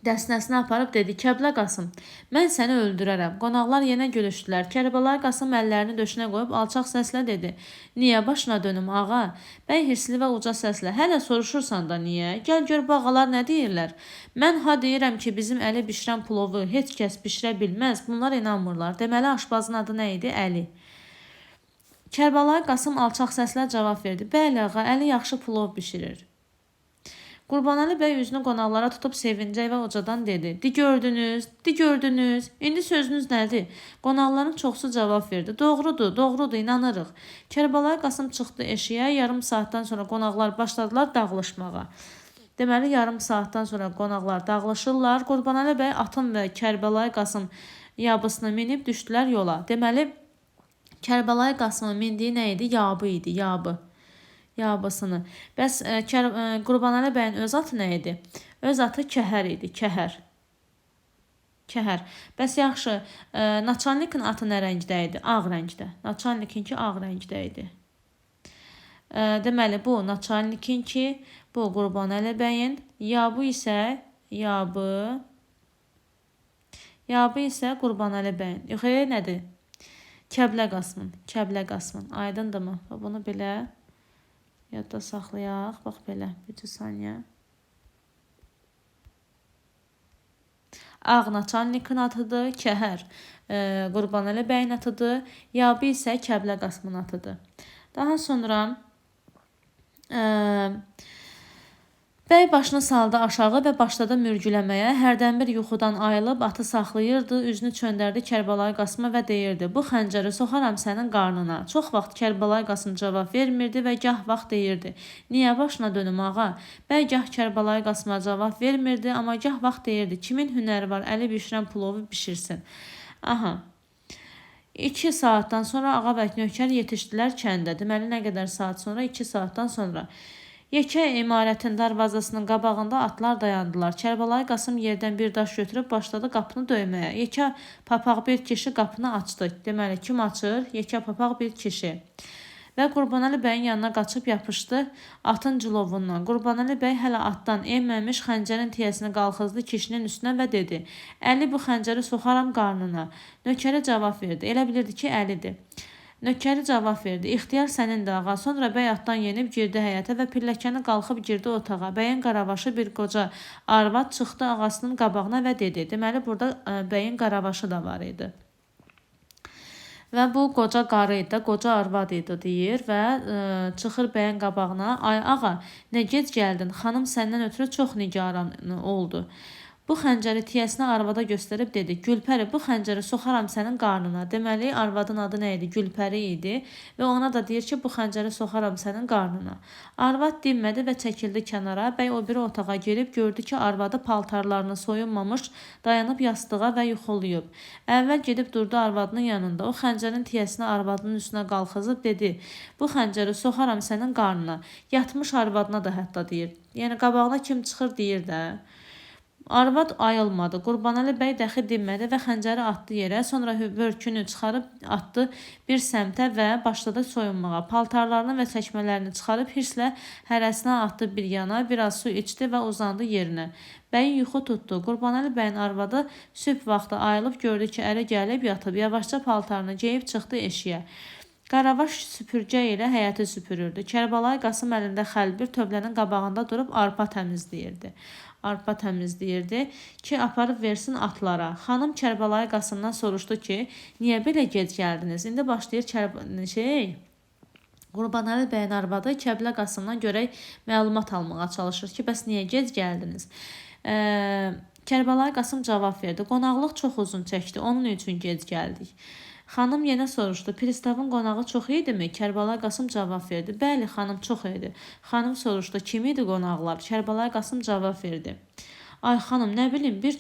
dəsnəsini aparıb dedi: Kəblə Qasım, mən səni öldürərəm. Qonaqlar yenə gülüşdülər. Kərbəlayı Qasım əllərini döşünə qoyub alçaq səslə dedi: Niyə başına dönüm ağa? Bəy hirsli və uca səslə: Hələ soruşursan da niyə? Gəl gör bu ağalar nə deyirlər? Mən ha deyirəm ki, bizim Əli bişirən plovu heç kəs bişirə bilməz. Bunlar inanmırlar. Deməli aşpazın adı nə idi? Əli. Kərbəlayı Qasım alçaq səslə cavab verdi: Bəli ağa, Əli yaxşı plov bişirir. Qurbanəli bəy üzünü qonaqlara tutub sevincək və ucadan dedi: Di gördünüz, indi sözünüz nədir? Qonaqların çoxsu cavab verdi: Doğrudur, inanırıq. Kərbəlayı Qasım çıxdı eşiyə, yarım saatdan sonra qonaqlar başladılar dağılışmağa. Deməli, yarım saatdan sonra qonaqlar dağılışırlar. Qurbanəli bəy atın və Kərbəlayı Qasım yabısını minib düşdülər yola. Deməli, Kərbəlayı Qasımın mindiyi nə idi? Yabı idi, yabısını. Bəs Qurbanəli bəyin öz atı nə idi? Öz atı Kəhər idi, Kəhər. Bəs yaxşı, Naçalnikin atı nə rəngdə idi? Ağ rəngdə. Naçalnikinki ağ rəngdə idi. Deməli, bu Naçalnikinki, bu Qurbanəli bəyin, yabı isə Qurbanəli bəyin. Yox, nədir? Kəblə Qasımın. Aydındırmı? Bunu belə yadda saxlayaq. Bax belə, bir saniyə. Ağ Naçalnikin atıdır, Kəhər Qurbanəli bəyin atıdır, yabı isə Kəblə Qasımın atıdır. Daha sonra bəy başını saldı aşağı və başladı mürgüləməyə. Hərdən bir yuxudan ayılıb atı saxlayırdı, üzünü çöndərdi Kərbəlayı Qasıma və deyirdi: Bu xəncəri soxaram sənin qarnına. Çox vaxt Kərbəlayı Qasım cavab vermirdi və gah vaxt deyirdi: Niyə başına dönüm ağa? Bəy gah Kərbəlayı Qasıma cavab vermirdi, amma gah vaxt deyirdi: Kimin hünəri var, Əli bişirən plovu bişirsin. 2 saatdan sonra ağa və nökər yetişdilər kəndə. Deməli, nə qədər saat sonra? 2 saatdan sonra. Yekə imarətin darvazasının qabağında atlar dayandılar. Kərbəlayı Qasım yerdən bir daş götürüb başladı qapını döyməyə. Yekə papaq bir kişi qapını açdı. Deməli, kim açır? Yekə papaq bir kişi. Və Qurbanəli bəyin yanına qaçıb yapışdı atın cilovundan. Qurbanəli bəy hələ atdan enməmiş xəncərin tiyəsini qalxızdı kişinin üstünə və dedi: Əli, bu xəncəri soxaram qarnına. Nökərə cavab verdi. Elə bilirdi ki, Əlidir. Nökəri cavab verdi: İxtiyar sənindir ağa. Sonra bəy atdan yenib girdi həyətə və pilləkəni qalxıb girdi otağa. Bəyin qarabaşı bir qoca arvad çıxdı ağasının qabağına və dedi. Deməli, burada bəyin qarabaşı da var idi. Və bu qoca qarı idi, qoca arvad idi deyir və çıxır bəyin qabağına. Ay ağa, nə gec gəldin? Xanım səndən ötürü çox nigaran oldu. Bu xəncəri tiyəsinə arvada göstərib dedi: Gülpəri, bu xəncəri soxaram sənin qarnına. Deməli, arvadın adı nə idi? Gülpəri idi və ona da deyir ki, bu xəncəri soxaram sənin qarnına. Arvad dinmədi və çəkildi kənara. Bəy o biri otağa girib gördü ki, arvadı paltarlarını soyunmamış dayanıb yastığa və yuxulayıb. Əvvəl gedib durdu arvadının yanında. O xəncərin tiyəsini arvadının üstünə qalxızıb dedi: Bu xəncəri soxaram sənin qarnına. Yatmış arvadına da hətta deyir. Yəni, qabağına kim çıxır deyir də. Arvad ayılmadı. Qurbanəli bəy dəxi dinmədi və xəncəri atdı yerə. Sonra börkünü çıxarıb atdı bir səmtə və başladı soyunmağa. Paltarlarını və çəkmələrini çıxarıb hirslə hərəsinə atdı bir yana. Biraz su içdi və uzandı yerinə. Bəyin yuxu tutdu. Qurbanəli bəyin arvadı sübh vaxtı ayılıb gördü ki, əri gəlib yatıb. Yavaşca paltarını geyib çıxdı eşiyə. Qaravaş süpürgə ilə həyəti süpürürdü. Kərbəlayı Qasım əlində xəlbir tövlənin qabağında durub arpa təmizləyirdi ki, aparıb versin atlara. Xanım Kərbəlayı Qasımdan soruşdu ki, niyə belə gec gəldiniz? İndi başlayır Qurbanəli bəyin arvadı Kəblə Qasımdan görək məlumat almağa çalışır ki, bəs niyə gec gəldiniz? Kərbəlayı Qasım cavab verdi: Qonaqlıq çox uzun çəkdi, onun üçün gec gəldik. Xanım yenə soruşdu: Pristavın qonağı çox idimi? Kərbəlayı Qasım cavab verdi: Bəli, xanım, çox idi. Xanım soruşdu: Kim idi qonaqlar? Kərbəlayı Qasım cavab verdi: Ay xanım, nə bilim, bir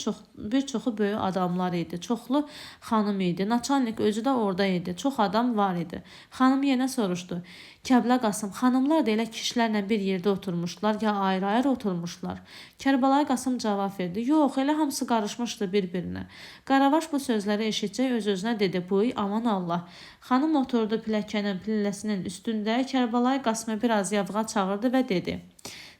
çoxu böyük adamlar idi. Çoxlu xanım idi. Naçalnik özü də orada idi. Çox adam var idi. Xanım yenə soruşdu: Kəblə Qasım, xanımlar da elə kişilərlə bir yerdə oturmuşdular, ya ayrı-ayrı oturmuşdular? Kərbəlayı Qasım cavab verdi: Yox, elə hamısı qarışmışdı bir-birinə. Qaravaş bu sözləri eşitcək öz-özünə dedi: Buy, aman Allah. Xanım oturdu pilləkənin pilləsinin üstündə. Kərbəlayı Qasımı biraz yavğa çağırdı və dedi: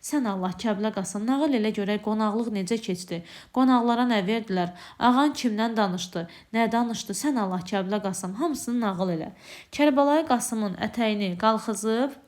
Sən Allah Kəblə Qasım, nağıl elə görək qonaqlıq necə keçdi? Qonaqlara nə verdilər? Ağan kimdən danışdı? Nə danışdı? Sən Allah Kəblə Qasım, hamısını nağıl elə. Kərbəlayı Qasımın ətəyini qalxızıb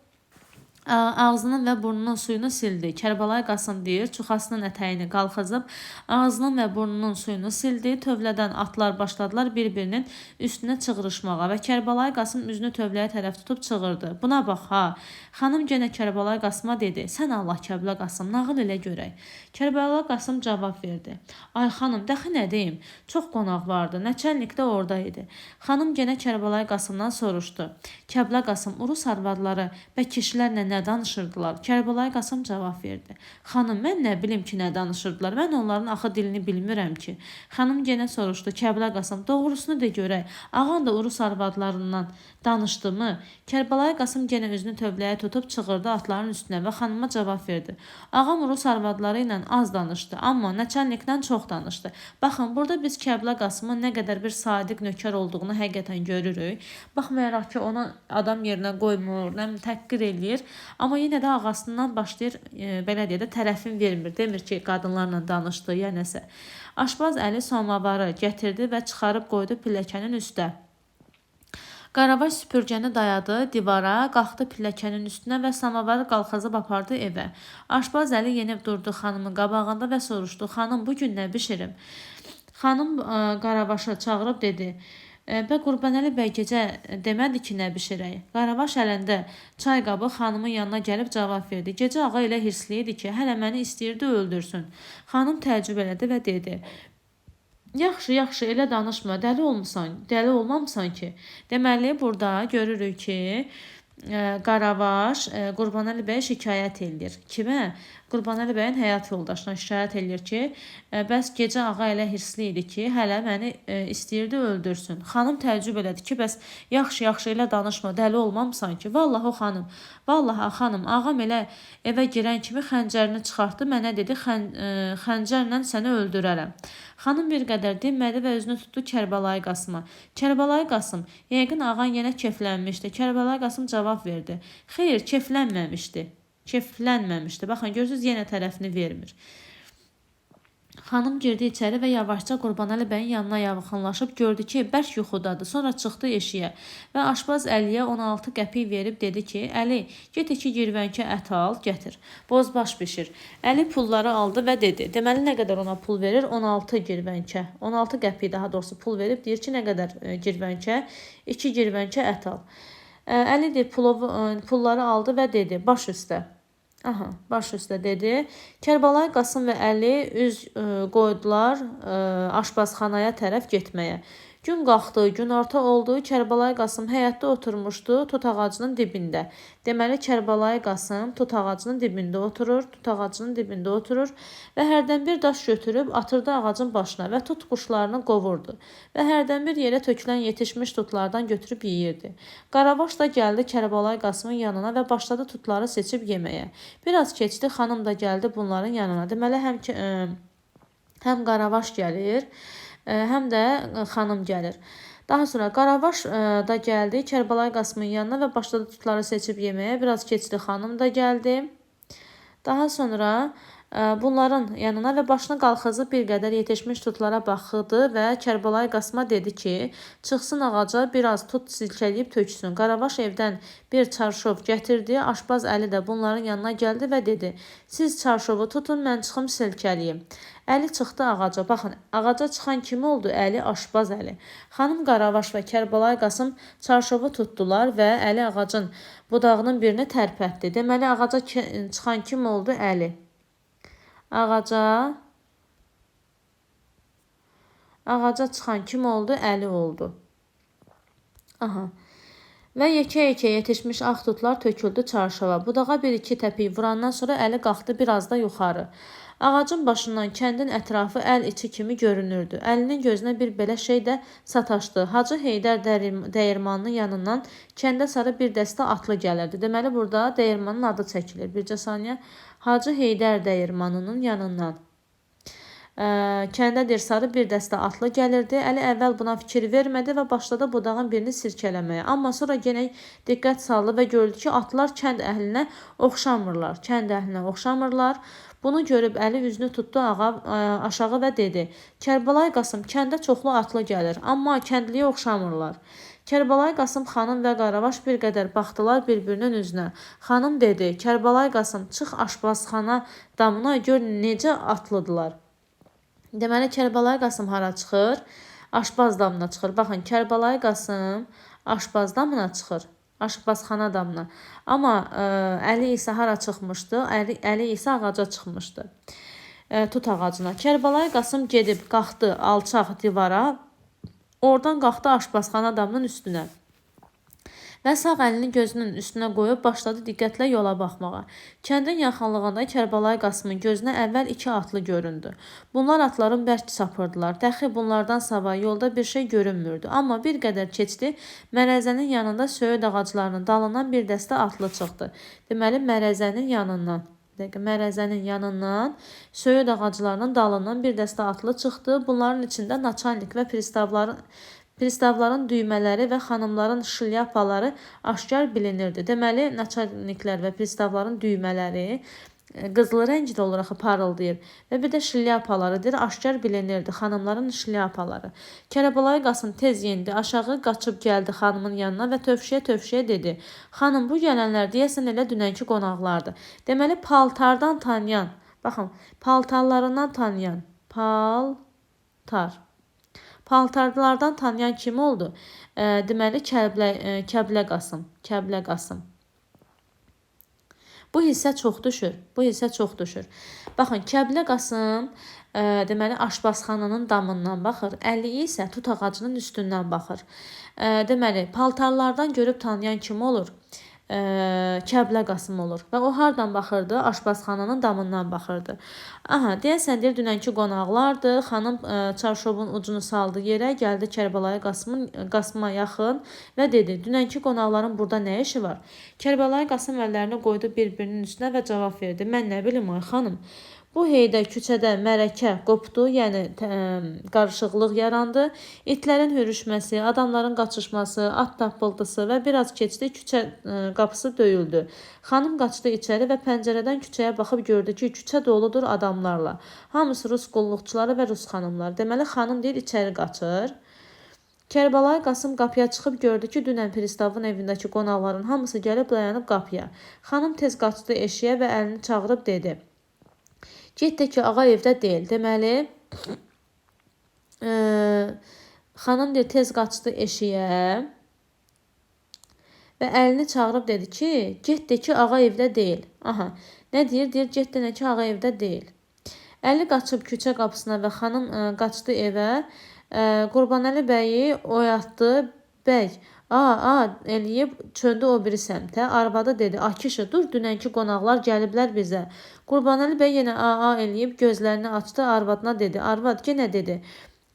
ağzının və burnunun suyunu sildi. Kərbəlayı Qasım deyir, çuxasının ətəyini qalxızıb, ağzının və burnunun suyunu sildi. Tövlədən atlar başladılar bir-birinin üstünə çığırışmağa və Kərbəlayı Qasım üzünü tövləyə tərəf tutub çığırdı. Buna bax ha. Xanım genə Kərbəlayı Qasıma dedi, sən Allah Kəblə Qasım, nağıl elə görək. Kərbəlayı Qasım cavab verdi. Ay xanım, dəxi nə deyim? Çox qonaq vardı, nəçənlik də orada idi. Xanım genə Kərbəlayı Qasımdan soruşdu. Kəblə Qasım, urus arvadları və kişilərlə nə danışırdılar? Kərbəlayı Qasım cavab verdi. Xanım, mən nə bilim ki, nə danışırdılar? Mən onların axı dilini bilmirəm ki. Xanım genə soruşdu. Kəblə Qasım, doğrusunu de görək. Ağan da urus arvadlarından danışdı mı? Kərbəlayı Qasım genə üzünü tövləyə tutub çığırdı atların üstünə və xanıma cavab verdi. Ağam urus arvadları ilə az danışdı, amma nəçənlikdən çox danışdı. Baxın, burada biz Kəblə Qasımın nə qədər bir sadiq nökər olduğunu həqiqətən görürük. Baxmayaraq ki, onu adam yerinə qoymur, təhqir eləyir. Amma yenə də ağasından başlayır, belə deyə də tərəfin vermir. Demir ki, qadınlarla danışdı ya nəsə. Aşbaz Əli somavarı gətirdi və çıxarıb qoydu pilləkənin üstə. Qaravaş süpürgəni dayadı divara, qalxdı pilləkənin üstünə və samavarı qalxazıb apardı evə. Aşbaz Əli yenib durdu xanımın qabağında və soruşdu. Xanım, bugün nə bişirim? Xanım Qaravaşı çağırıb dedi. Və Qurbanəli bəy gecə demədi ki, nə bişirək. Qaravaş əlində çay qabı xanımın yanına gəlib cavab verdi. Gecə ağa elə hirsli idi ki, hələ məni istəyirdi öldürsün. Xanım təəccüb elədi və dedi. Yaxşı, yaxşı, elə danışma, dəli olmamısan ki. Deməli, burada görürük ki, Qaravaş Qurbanəli bəyə şikayət edir. Kimə? Qurbanəli bəyin həyat yoldaşına şikayət edir ki, bəs gecə ağa elə hirsli idi ki, hələ məni istəyirdi öldürsün. Xanım təəccüb elədi ki, bəs yaxşı elə danışma, dəli olmamısan ki. Vallahi xanım, vallahi xanım, ağam elə evə girən kimi xəncərini çıxartdı, mənə dedi, xəncərlə səni öldürərəm. Xanım bir qədər dinmədi və özünü tutdu Kərbəlayı Qasıma. Kərbəlayı Qasım, yəqin ağan yenə keflənmişdi. Kərbəlayı Qasım cavab verdi. Xeyr, keflənməmişdi. Baxın, görürsünüz, yenə tərəfini vermir. Xanım girdi içəri və yavaşca Qurbanəli bəyin yanına yaxınlaşıb gördü ki, bərk yuxudadır. Sonra çıxdı eşiyə və aşbaz Əliyə 16 qəpik verib dedi ki, Əli, get 2 girvənkə ət al, gətir. Bozbaş bişir. Əli pulları aldı və dedi. Deməli, nə qədər ona pul verir? 16 girvənkə. 16 qəpik daha doğrusu pul verib, deyir ki, nə qədər girvənkə? 2 girvənkə ət al. Əli deyir, pulları aldı və dedi, baş üstə. Baş üstə dedi. Kərbəlayı Qasım və Əli üz qoydular aşbazxanaya tərəf getməyə. Gün qalxdı, günorta oldu. Kərbəlayı Qasım həyətdə oturmuşdu tut ağacının dibində. Deməli, Kərbəlayı Qasım tut ağacının dibində oturur və hərdən bir daş götürüb atırdı ağacın başına və tut quşlarını qovurdu və hərdən bir yerə tökülən yetişmiş tutlardan götürüb yeyirdi. Qaravaş da gəldi Kərbəlayı Qasımın yanına və başladı tutları seçib yeməyə. Biraz keçdi, xanım da gəldi bunların yanına. Deməli, həm Qaravaş gəlir, həm də xanım gəlir. Daha sonra Qaravaş da gəldi Kərbəlayı Qasımın yanına və başladı tutları seçib yeməyə. Biraz keçdi, xanım da gəldi. Daha sonra bunların yanına və başına qalxızıb bir qədər yetişmiş tutlara baxdı və Kərbəlayı Qasıma dedi ki, çıxsın ağaca biraz tut silkələyib töksün. Qaravaş evdən bir çarşov gətirdi. Aşbaz Əli də bunların yanına gəldi və dedi, siz çarşovu tutun, mən çıxım silkəliyim. Əli çıxdı ağaca. Baxın, ağaca çıxan kim oldu? Əli, Aşbaz Əli. Xanım Qaravaş və Kərbəlayı Qasım çarşovu tutdular və Əli ağacın budağının birini tərpətdi. Deməli, ağaca çıxan kim oldu? Əli. Ağaca çıxan kim oldu? Əli oldu. Və yekə-yekə yetişmiş ağ tutlar töküldü çarşova. Budağa bir-iki təpik vurandan sonra Əli qalxdı biraz da yuxarı. Ağacın başından kəndin ətrafı əl içi kimi görünürdü. Əlinin gözünə bir belə şey də sataşdı. Hacı Heydər dəyirmanının yanından kəndə sarı bir dəstə atlı gəlirdi. Deməli, burada dəyirmanın adı çəkilir. Bircə saniyə. Hacı Heydər dəyirmanının yanından. Kəndə deyir sarı bir dəstə atlı gəlirdi. Əli əvvəl buna fikir vermədi və başladı budağın birini sirkələməyə. Amma sonra yenə diqqət saldı və gördü ki, atlar kənd əhlinə oxşamırlar. Kənd əhlinə oxşamırlar. Bunu görüb Əli üzünü tutdu aşağı və dedi: Kərbəlayı Qasım, kəndə çoxlu atlı gəlir, amma kəndliyə oxşamırlar. Kərbəlayı Qasım xanım və Qaravaş bir qədər baxdılar bir-birinin üzünə. Xanım dedi: Kərbəlayı Qasım, çıx aşpazxana damına gör necə atlıdılar. Deməli Kərbəlayı Qasım hara çıxır? Aşpaz damına çıxır. Baxın, Kərbəlayı Qasım aşpaz damına çıxır. Aşpazxana damına. Amma Əli isə hara çıxmışdı? Əli isə ağaca çıxmışdı. Tut ağacına. Kərbəlayı Qasım gedib qalxdı alçaq divara. Oradan qalxdı aşpazxana damının üstünə. Və sağ əlini gözünün üstünə qoyub başladı diqqətlə yola baxmağa. Kəndin yaxınlığında Kərbəlayı Qasımın gözünə əvvəl 2 atlı göründü. Bunlar atların bərk çapırdılar. Dəxi bunlardan savayı yolda bir şey görünmürdü. Amma bir qədər keçdi, mərəzənin yanında söyüd ağaclarının dalından bir dəstə atlı çıxdı. Deməli, mərəzənin yanından söyüd ağaclarının dalından bir dəstə atlı çıxdı. Bunların içində naçalnik və pristavların düymələri və xanımların şlyapaları aşkar bilinirdi. Deməli, naçalniklər və pristavların düymələri qızılı rəngdə olaraq parıldayır və bir də şlyapalarıdır, aşkar bilinirdi, xanımların şlyapaları. Kərbəlayı Qasım tez yendi, aşağı qaçıb gəldi xanımın yanına və tövşüyə dedi: Xanım, bu gələnlər deyəsən elə dünənki qonaqlardır. Deməli, paltardan tanıyan, baxın, paltarlarından tanıyan, paltarlardan tanıyan kim oldu? Deməli, Kəblə Qasım. Bu hissə çox düşür. Baxın, Kəblə Qasım deməli aşpazxananın damından baxır. Əli isə tut ağacının üstündən baxır. Deməli, paltarlardan görüb tanıyan kim olur? Kəblə Qasım olur. Və o hardan baxırdı? Aşpazxananın damından baxırdı. Aha, deyəsən deyir, dünənki qonaqlardı. Xanım çarşovun ucunu saldı yerə, gəldi Kərbəlayı Qasıma yaxın və dedi: Dünənki qonaqların burada nə işi var? Kərbəlayı Qasım əllərini qoydu bir-birinin üstünə və cavab verdi: Mən nə bilim, ay xanım. Bu heydə küçədə mərəkə qopdu, yəni qarışıqlıq yarandı. İtlərin hürüşməsi, adamların qaçışması, at tappıltısı və biraz keçdi, küçə qapısı döyüldü. Xanım qaçdı içəri və pəncərədən küçəyə baxıb gördü ki, küçə doludur adamlarla. Hamısı rus qulluqçuları və rus xanımlar. Deməli, xanım deyir, içəri qaçır. Kərbəlayı Qasım qapıya çıxıb gördü ki, dünən pristavın evindəki qonaqların hamısı gəlib dayanıb qapıya. Xanım tez qaçdı eşiyə və əlini çağırıb dedi: Get de ki, ağa evdə deyil. Deməli, xanım deyir, tez qaçdı eşiyə və əlini çağırıb dedi ki, get de ki, ağa evdə deyil. Aha, nə deyir? Deyir, get de ki, ağa evdə deyil. Əli qaçıb küçə qapısına və xanım qaçdı evə. Qurbanəli bəyi oyatdı. Bəy, eləyib çöndü o biri səmtə. Arvadı dedi: "A kişi, dur, dünənki qonaqlar gəliblər bizə." Qurbanəli bəy yenə eləyib gözlərini açdı, arvadına dedi. Arvad yenə dedi.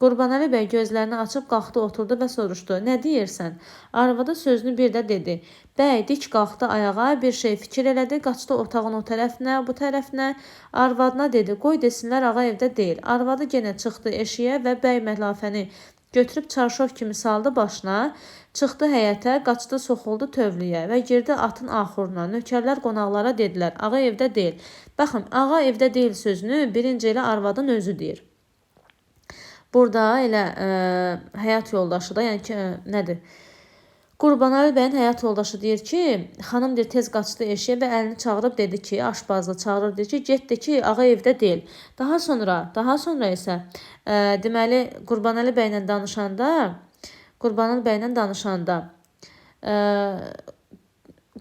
Qurbanəli bəy gözlərini açıb qalxdı, oturdu və soruşdu: "Nə deyirsən?" Arvadı sözünü bir də dedi. Bəy dik qalxdı ayağa, bir şey fikir elədi, qaçdı otağın o tərəfinə, bu tərəfinə. Arvadına dedi: "Qoy desinlər, ağa evdə deyil." Arvadı yenə çıxdı eşiyə və bəy məhləfəni götürüb çarşov kimi saldı başına, çıxdı həyətə, qaçdı, soxuldu tövləyə və girdi atın axuruna. Nökərlər qonaqlara dedilər: "Ağa evdə deyil." Baxın, ağa evdə deyil sözünü birinci elə arvadın özü deyir. Burada elə həyat yoldaşı da, yəni ki, nədir? Qurbanəli bəyin həyat yoldaşı deyir ki, xanım deyir, tez qaçdı eşiyə və əlini çağırıb dedi ki, aşpazlı çağırır, deyir ki, get de ki, ağa evdə deyil. Daha sonra isə deməli Qurbanəli bəylə danışanda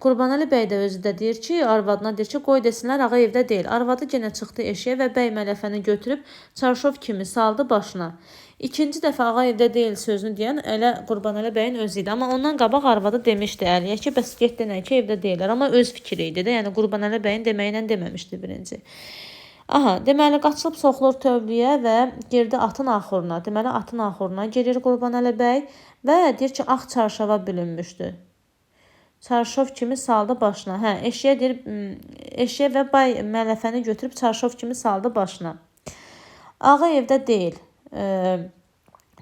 Qurbanəli bəy də özü də deyir ki, arvadına deyir ki, qoy desinlər, ağa evdə deyil. Arvadı yenə çıxdı eşiyə və bəy mələfəni götürüb çarşov kimi saldı başına. İkinci dəfə ağa evdə deyil sözünü deyən elə Qurbanəli bəyin özü idi. Amma ondan qabaq arvadı demişdi Əliyə ki, bəs get denən ki, evdə deyirlər. Amma öz fikri idi də, yəni Qurbanəli bəyin deməklə deməmişdi birinci. Aha, deməli qaçılıb soxulur tövləyə və girdi atın axuruna. Deməli atın axuruna girir Qurbanəli bəy və deyir ki, ağ çarşava bürünmüşdü. Çarşov kimi saldı başına. Eşiyə və bəy mələfəni götürüb çarşov kimi saldı başına. Ağa evdə deyil.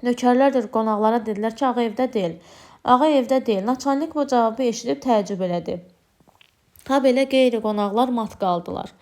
Nökərlər də qonaqlara dedilər ki, ağa evdə deyil. Ağa evdə deyil. Naçalnik bu cavabı eşidib təəccüb elədi. Ha belə qeyri qonaqlar mat qaldılar.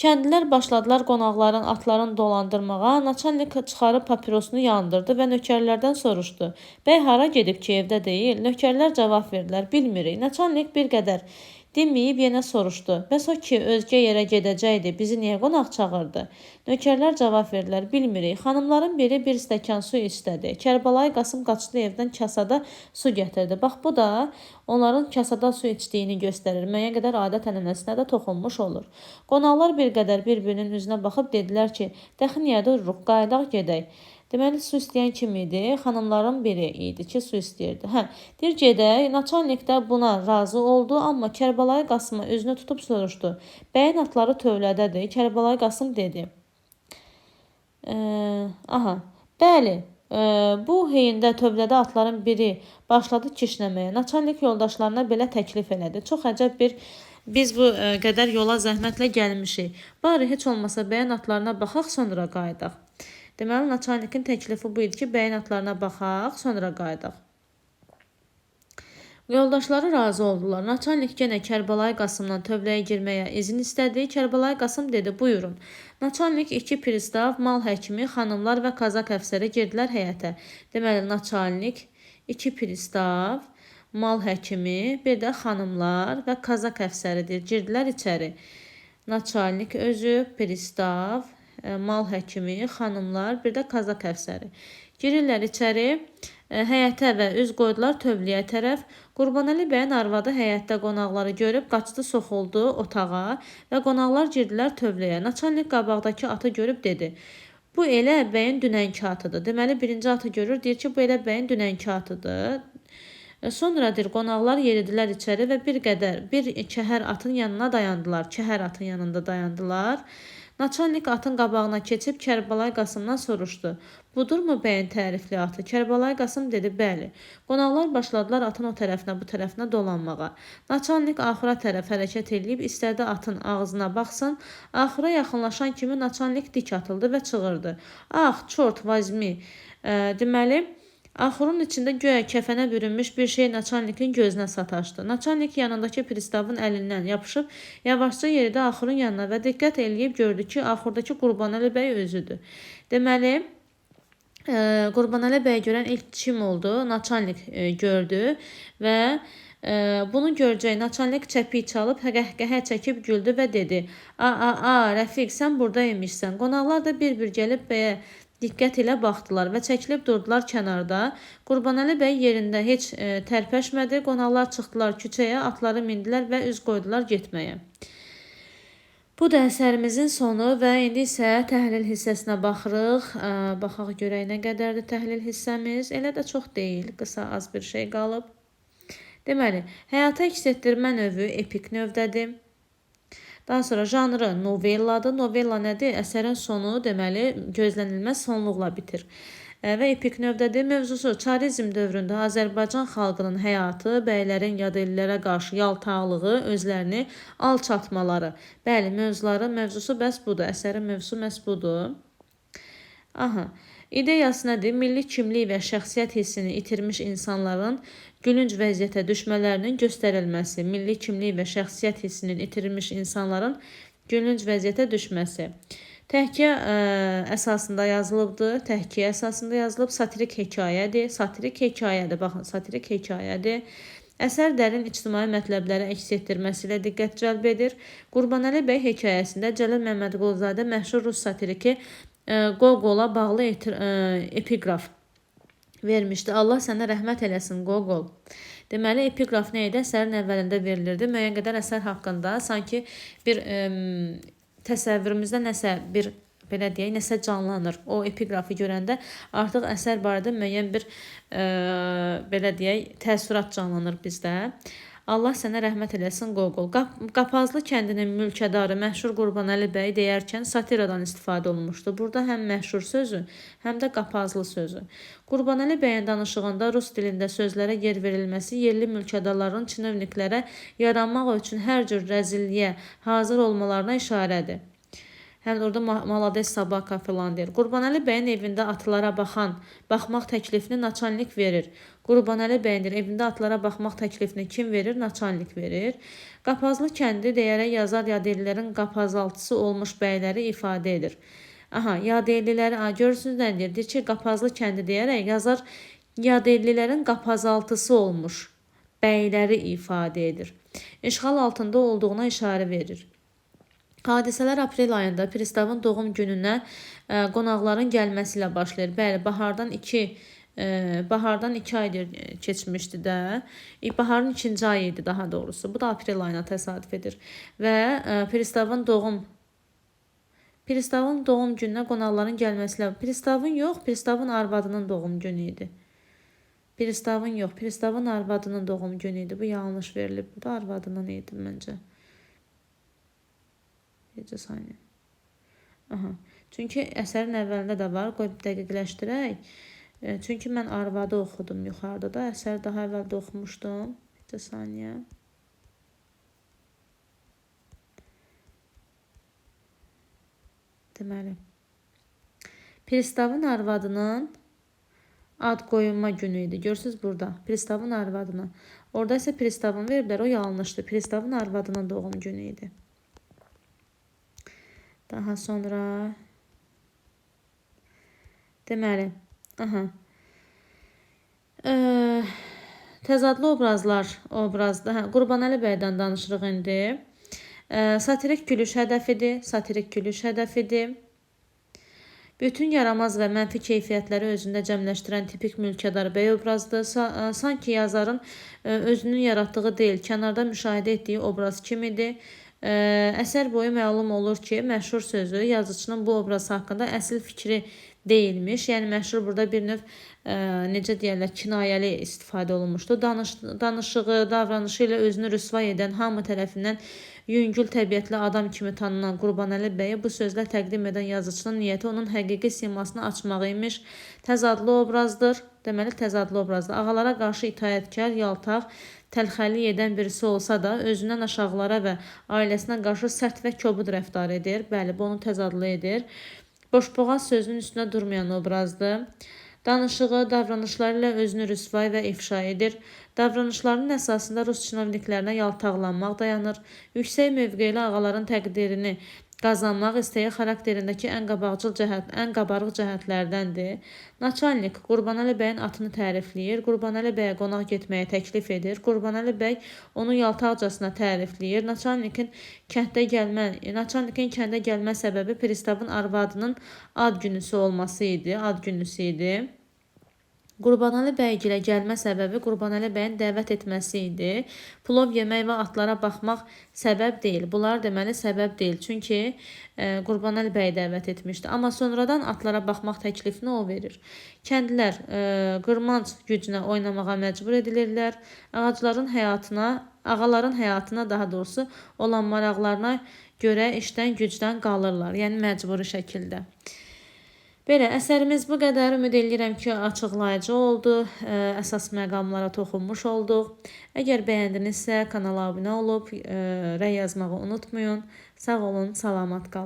Kəndlilər başladılar qonaqların atlarını dolandırmağa. Naçalnik çıxarıb papirosunu yandırdı və nökərlərdən soruşdu. Bəy hara gedib ki, evdə deyil? Nökərlər cavab verdilər. Bilmirik. Naçalnik bir qədər dinməyib yenə soruşdu. Bəs o ki, özgə yerə gedəcəkdi, bizi niyə qonaq çağırdı? Nökərlər cavab verdilər. Bilmirik. Xanımların biri bir stəkan su istədi. Kərbəlayı Qasım qaçdı evdən kasada su gətirdi. Bax bu da onların kasada su içdiyini göstərir. Müəyyən qədər adət-ənənəsinə də toxunmuş olur. Qonaqlar bir qədər bir-birinin üzünə baxıb dedilər ki, dəxi niyə dururuq, qayıdaq gedək. Deməli, su istəyən kim idi? Xanımların biri idi ki, su istəyirdi. Deyir gedək. Naçalnik də buna razı oldu, amma Kərbəlayı Qasıma üzünü tutub soruşdu. Bəyin atları tövlədədir. Kərbəlayı Qasım dedi. Bəli, bu heyində tövlədə atların biri başladı kişnəməyə. Naçalnik yoldaşlarına belə təklif elədi. Çox əcəb biz bu qədər yola zəhmətlə gəlmişik. Bari heç olmasa bəyin atlarına baxaq, sonra qayıdaq. Deməli, Naçalnikin təklifi bu idi ki, bəyin atlarına baxaq, sonra qayıdaq. Yoldaşları razı oldular. Naçalnik yenə Kərbəlayı Qasımdan tövləyə girməyə izin istədi. Kərbəlayı Qasım dedi, buyurun. Naçalnik 2 pristav, mal həkimi, xanımlar və kazak əfsəri girdilər həyətə. Deməli, Naçalnik 2 pristav, mal həkimi, bir də xanımlar və kazak əfsəridir. Girdilər içəri. Naçalnik özü, pristav, mal həkimi, xanımlar, bir də kazak əfsəri. Girirlər içəri, həyətə və üz qoydular tövləyə tərəf. Qurbanəli bəyin arvadı həyətdə qonaqları görüb qaçdı, soxuldu otağa və qonaqlar girdilər tövləyə. Naçalnik qabaqdakı atı görüb dedi. Bu elə bəyin dünənki atıdır. Deməli, birinci atı görür, deyir ki, bu elə bəyin dünənki atıdır. Sonra deyir, qonaqlar yeridilər içəri və bir kəhər atın yanına dayandılar. Kəhər atın yanında dayandılar. Naçalnik atın qabağına keçib Kərbəlayı Qasımdan soruşdu. Budurmu bəyin tərifli atı? Kərbəlayı Qasım dedi, bəli. Qonaqlar başladılar atın o tərəfinə, bu tərəfinə dolanmağa. Naçalnik axıra tərəf hərəkət edib istədi atın ağzına baxsın. Axıra yaxınlaşan kimi Naçalnik dik atıldı və çığırdı. Ah, çort, vazmi. Deməli, axurun içində göyə kəfənə bürünmüş bir şey Naçalnikin gözünə sataşdı. Naçalnik yanındakı pristavın əlindən yapışıb, yavaşca yeridə axurun yanına və diqqət eləyib gördü ki, axurdakı Qurbanəli bəy özüdür. Deməli, Qurbanəli bəy görən ilk kim oldu? Naçalnik gördü və bunu görəcək Naçalnik çəpik çalıb, qəhqəhə çəkib güldü və dedi, Rəfiq, sən burada imişsən. Qonaqlar da bir-bir gəlib bəyə diqqət ilə baxdılar və çəkilib durdular kənarda. Qurbanəli bəy yerində heç tərpəşmədi. Qonaqlar çıxdılar küçəyə, atları mindilər və üz qoydular getməyə. Bu da əsərimizin sonu və indi isə təhlil hissəsinə baxırıq. Baxaq görək nə qədərdir təhlil hissəmiz. Elə də çox deyil, qısa az bir şey qalıb. Deməli, həyata əks etdirmə növü epik növdədir. Daha sonra janrı novelladır. Novella nədir? Əsərin sonu deməli gözlənilməz sonluqla bitir. Və epik növdədir. Mövzusu çarizm dövründə Azərbaycan xalqının həyatı, bəylərin yad ellərə qarşı yaltaqlığı, özlərini alçatmaları. Bəli, mövzusu bəs budur. Əsərin mövzusu məhz budur. İdeyası nədir? Milli kimlik və şəxsiyyət hissini itirmiş insanların gülünc vəziyyətə düşmələrinin göstərilməsi. Milli kimlik və şəxsiyyət hissinin itirilmiş insanların gülünc vəziyyətə düşməsi. Təhkiyə əsasında yazılıbdır. Təhkiyə əsasında yazılıb. Satirik hekayədir. Baxın, satirik hekayədir. Əsər dərin ictimai mətləbləri əks etdirməsi ilə diqqət cəlb edir. Qurbanəli bəy hekayəsində Cəlal Məmmədquluzadə məşhur rus satiriki Qoqola bağlı epiqraf vermişdi. Allah sənə rəhmət eləsin, Qoqol. Deməli, epiqraf nə idi? Əsərin əvvəlində verilirdi. Müəyyən qədər əsər haqqında sanki bir təsəvvürümüzdə nəsə canlanır. O epiqrafı görəndə artıq əsər barədə müəyyən bir təəssürat canlanır bizdə. Allah sənə rəhmət eləsin, Qoqol. Qapazlı kəndinin mülkədarı məşhur Qurbanəli bəy deyərkən satiradan istifadə olunmuşdu. Burada həm məşhur sözü, həm də qapazlı sözü. Qurbanəli bəyin danışığında rus dilində sözlərə yer verilməsi yerli mülkədarların çinovniklərə yaranmaq üçün hər cür rəzilliyə hazır olmalarına işarədir. Həm də orada Malades Sabaka filan deyir. Qurbanəli bəyin evində atlara baxmaq təklifini naçalnik verir. Qurbanəli bəyin evində atlara baxmaq təklifini kim verir? Naçalnik verir. Qapazlı kəndi deyərək yazar yadellilərin qapazaltısı olmuş bəyləri ifadə edir. Aha, yadelliləri görürsünüz nə deyir? Deyir ki, Qapazlı kəndi deyərək yazar yadellilərin qapazaltısı olmuş bəyləri ifadə edir. İşğal altında olduğuna işarə verir. Hadisələr aprel ayında Pristavın doğum gününə qonaqların gəlməsi ilə başlayır. Bəli, bahardan 2 aydır keçmişdi də. Baharın 2-ci ayı idi daha doğrusu. Bu da aprel ayına təsadüf edir. Və Pristavın doğum gününə qonaqların gəlməsi ilə Pristavın arvadının doğum günü idi. Pristavın arvadının doğum günü idi. Bu yanlış verilib. Bu da arvadının idi məncə. Necə saniyə. Aha. Çünki əsərin əvvəlində də var. Qoy dəqiqləşdirək. Çünki mən arvadı oxudum yuxarıda da. Əsəri daha əvvəldə oxumuşdum. Necə saniyə. Deməli. Pristavın arvadının ad qoyulma günü idi. Görürsünüz burada. Pristavın arvadına. Orada isə Pristavın veriblər. O yanlışdır. Pristavın arvadının doğum günü idi. Daha sonra deməli, təzadlı obrazda Qurbanəli bəydən danışırıq indi. Satirik gülüş hədəfidir. Bütün yaramaz və mənfi keyfiyyətləri özündə cəmləşdirən tipik mülkədar bəy obrazdır. Sanki yazarın özünün yaratdığı deyil, kənarda müşahidə etdiyi obraz kimidir. Əsər boyu məlum olur ki, məşhur sözü yazıcının bu obraz haqqında əsl fikri deyilmiş. Yəni məşhur burada bir növ necə deyirlər, kinayəli istifadə olunmuşdur. Danışığı, davranışı ilə özünü rüsvay edən, hamı tərəfindən yüngül təbiətli adam kimi tanınan Qurbanəli bəyi bu sözlə təqdim edən yazıcının niyyəti onun həqiqi simasını açmaq imiş. Təzadlı obrazdır. Deməli, təzadlı obrazdır. Ağalara qarşı itaətkar, yaltaq, təlxəlli edən birisi olsa da, özündən aşağılara və ailəsinə qarşı sərt və kobud rəftar edir. Bəli, bu onu təzadlı edir. Boşboğaz sözünün üstünə durmayan obrazdır. Danışığı, davranışları ilə özünü rüsvay və ifşa edir. Davranışlarının əsasında rus çinovniklərinə yaltaqlanmaq dayanır. Yüksək mövqeyli ağaların təqdirini qazanmaq istəyi xarakterindəki ən qabarıq cəhətlərdəndir. Naçalnik Qurbanəli bəyin atını tərifləyir. Qurbanəli bəyə qonaq getməyə təklif edir. Qurbanəli bəy onu yaltaqcasına tərifləyir. Naçalnikin kəndə gəlmə səbəbi Pristavın arvadının ad günüsü olması idi. Qurbanəli bəygilə gəlmə səbəbi Qurbanəli bəyin dəvət etməsi idi. Plov yemək və atlara baxmaq səbəb deyil. Bunlar deməli səbəb deyil. Çünki Qurbanəli bəyi dəvət etmişdi. Amma sonradan atlara baxmaq təklifini o verir. Kəndlilər qırmanc gücünə oynamağa məcbur edilirlər. Ağaların həyatına daha doğrusu olan maraqlarına görə işdən gücdən qalırlar. Yəni məcburi şəkildə. Belə, əsərimiz bu qədər. Ümid edirəm ki, açıqlayıcı oldu. Əsas məqamlara toxunmuş olduq. Əgər bəyəndinizsə, kanala abunə olub, rəy yazmağı unutmayın. Sağ olun, salamat qalın.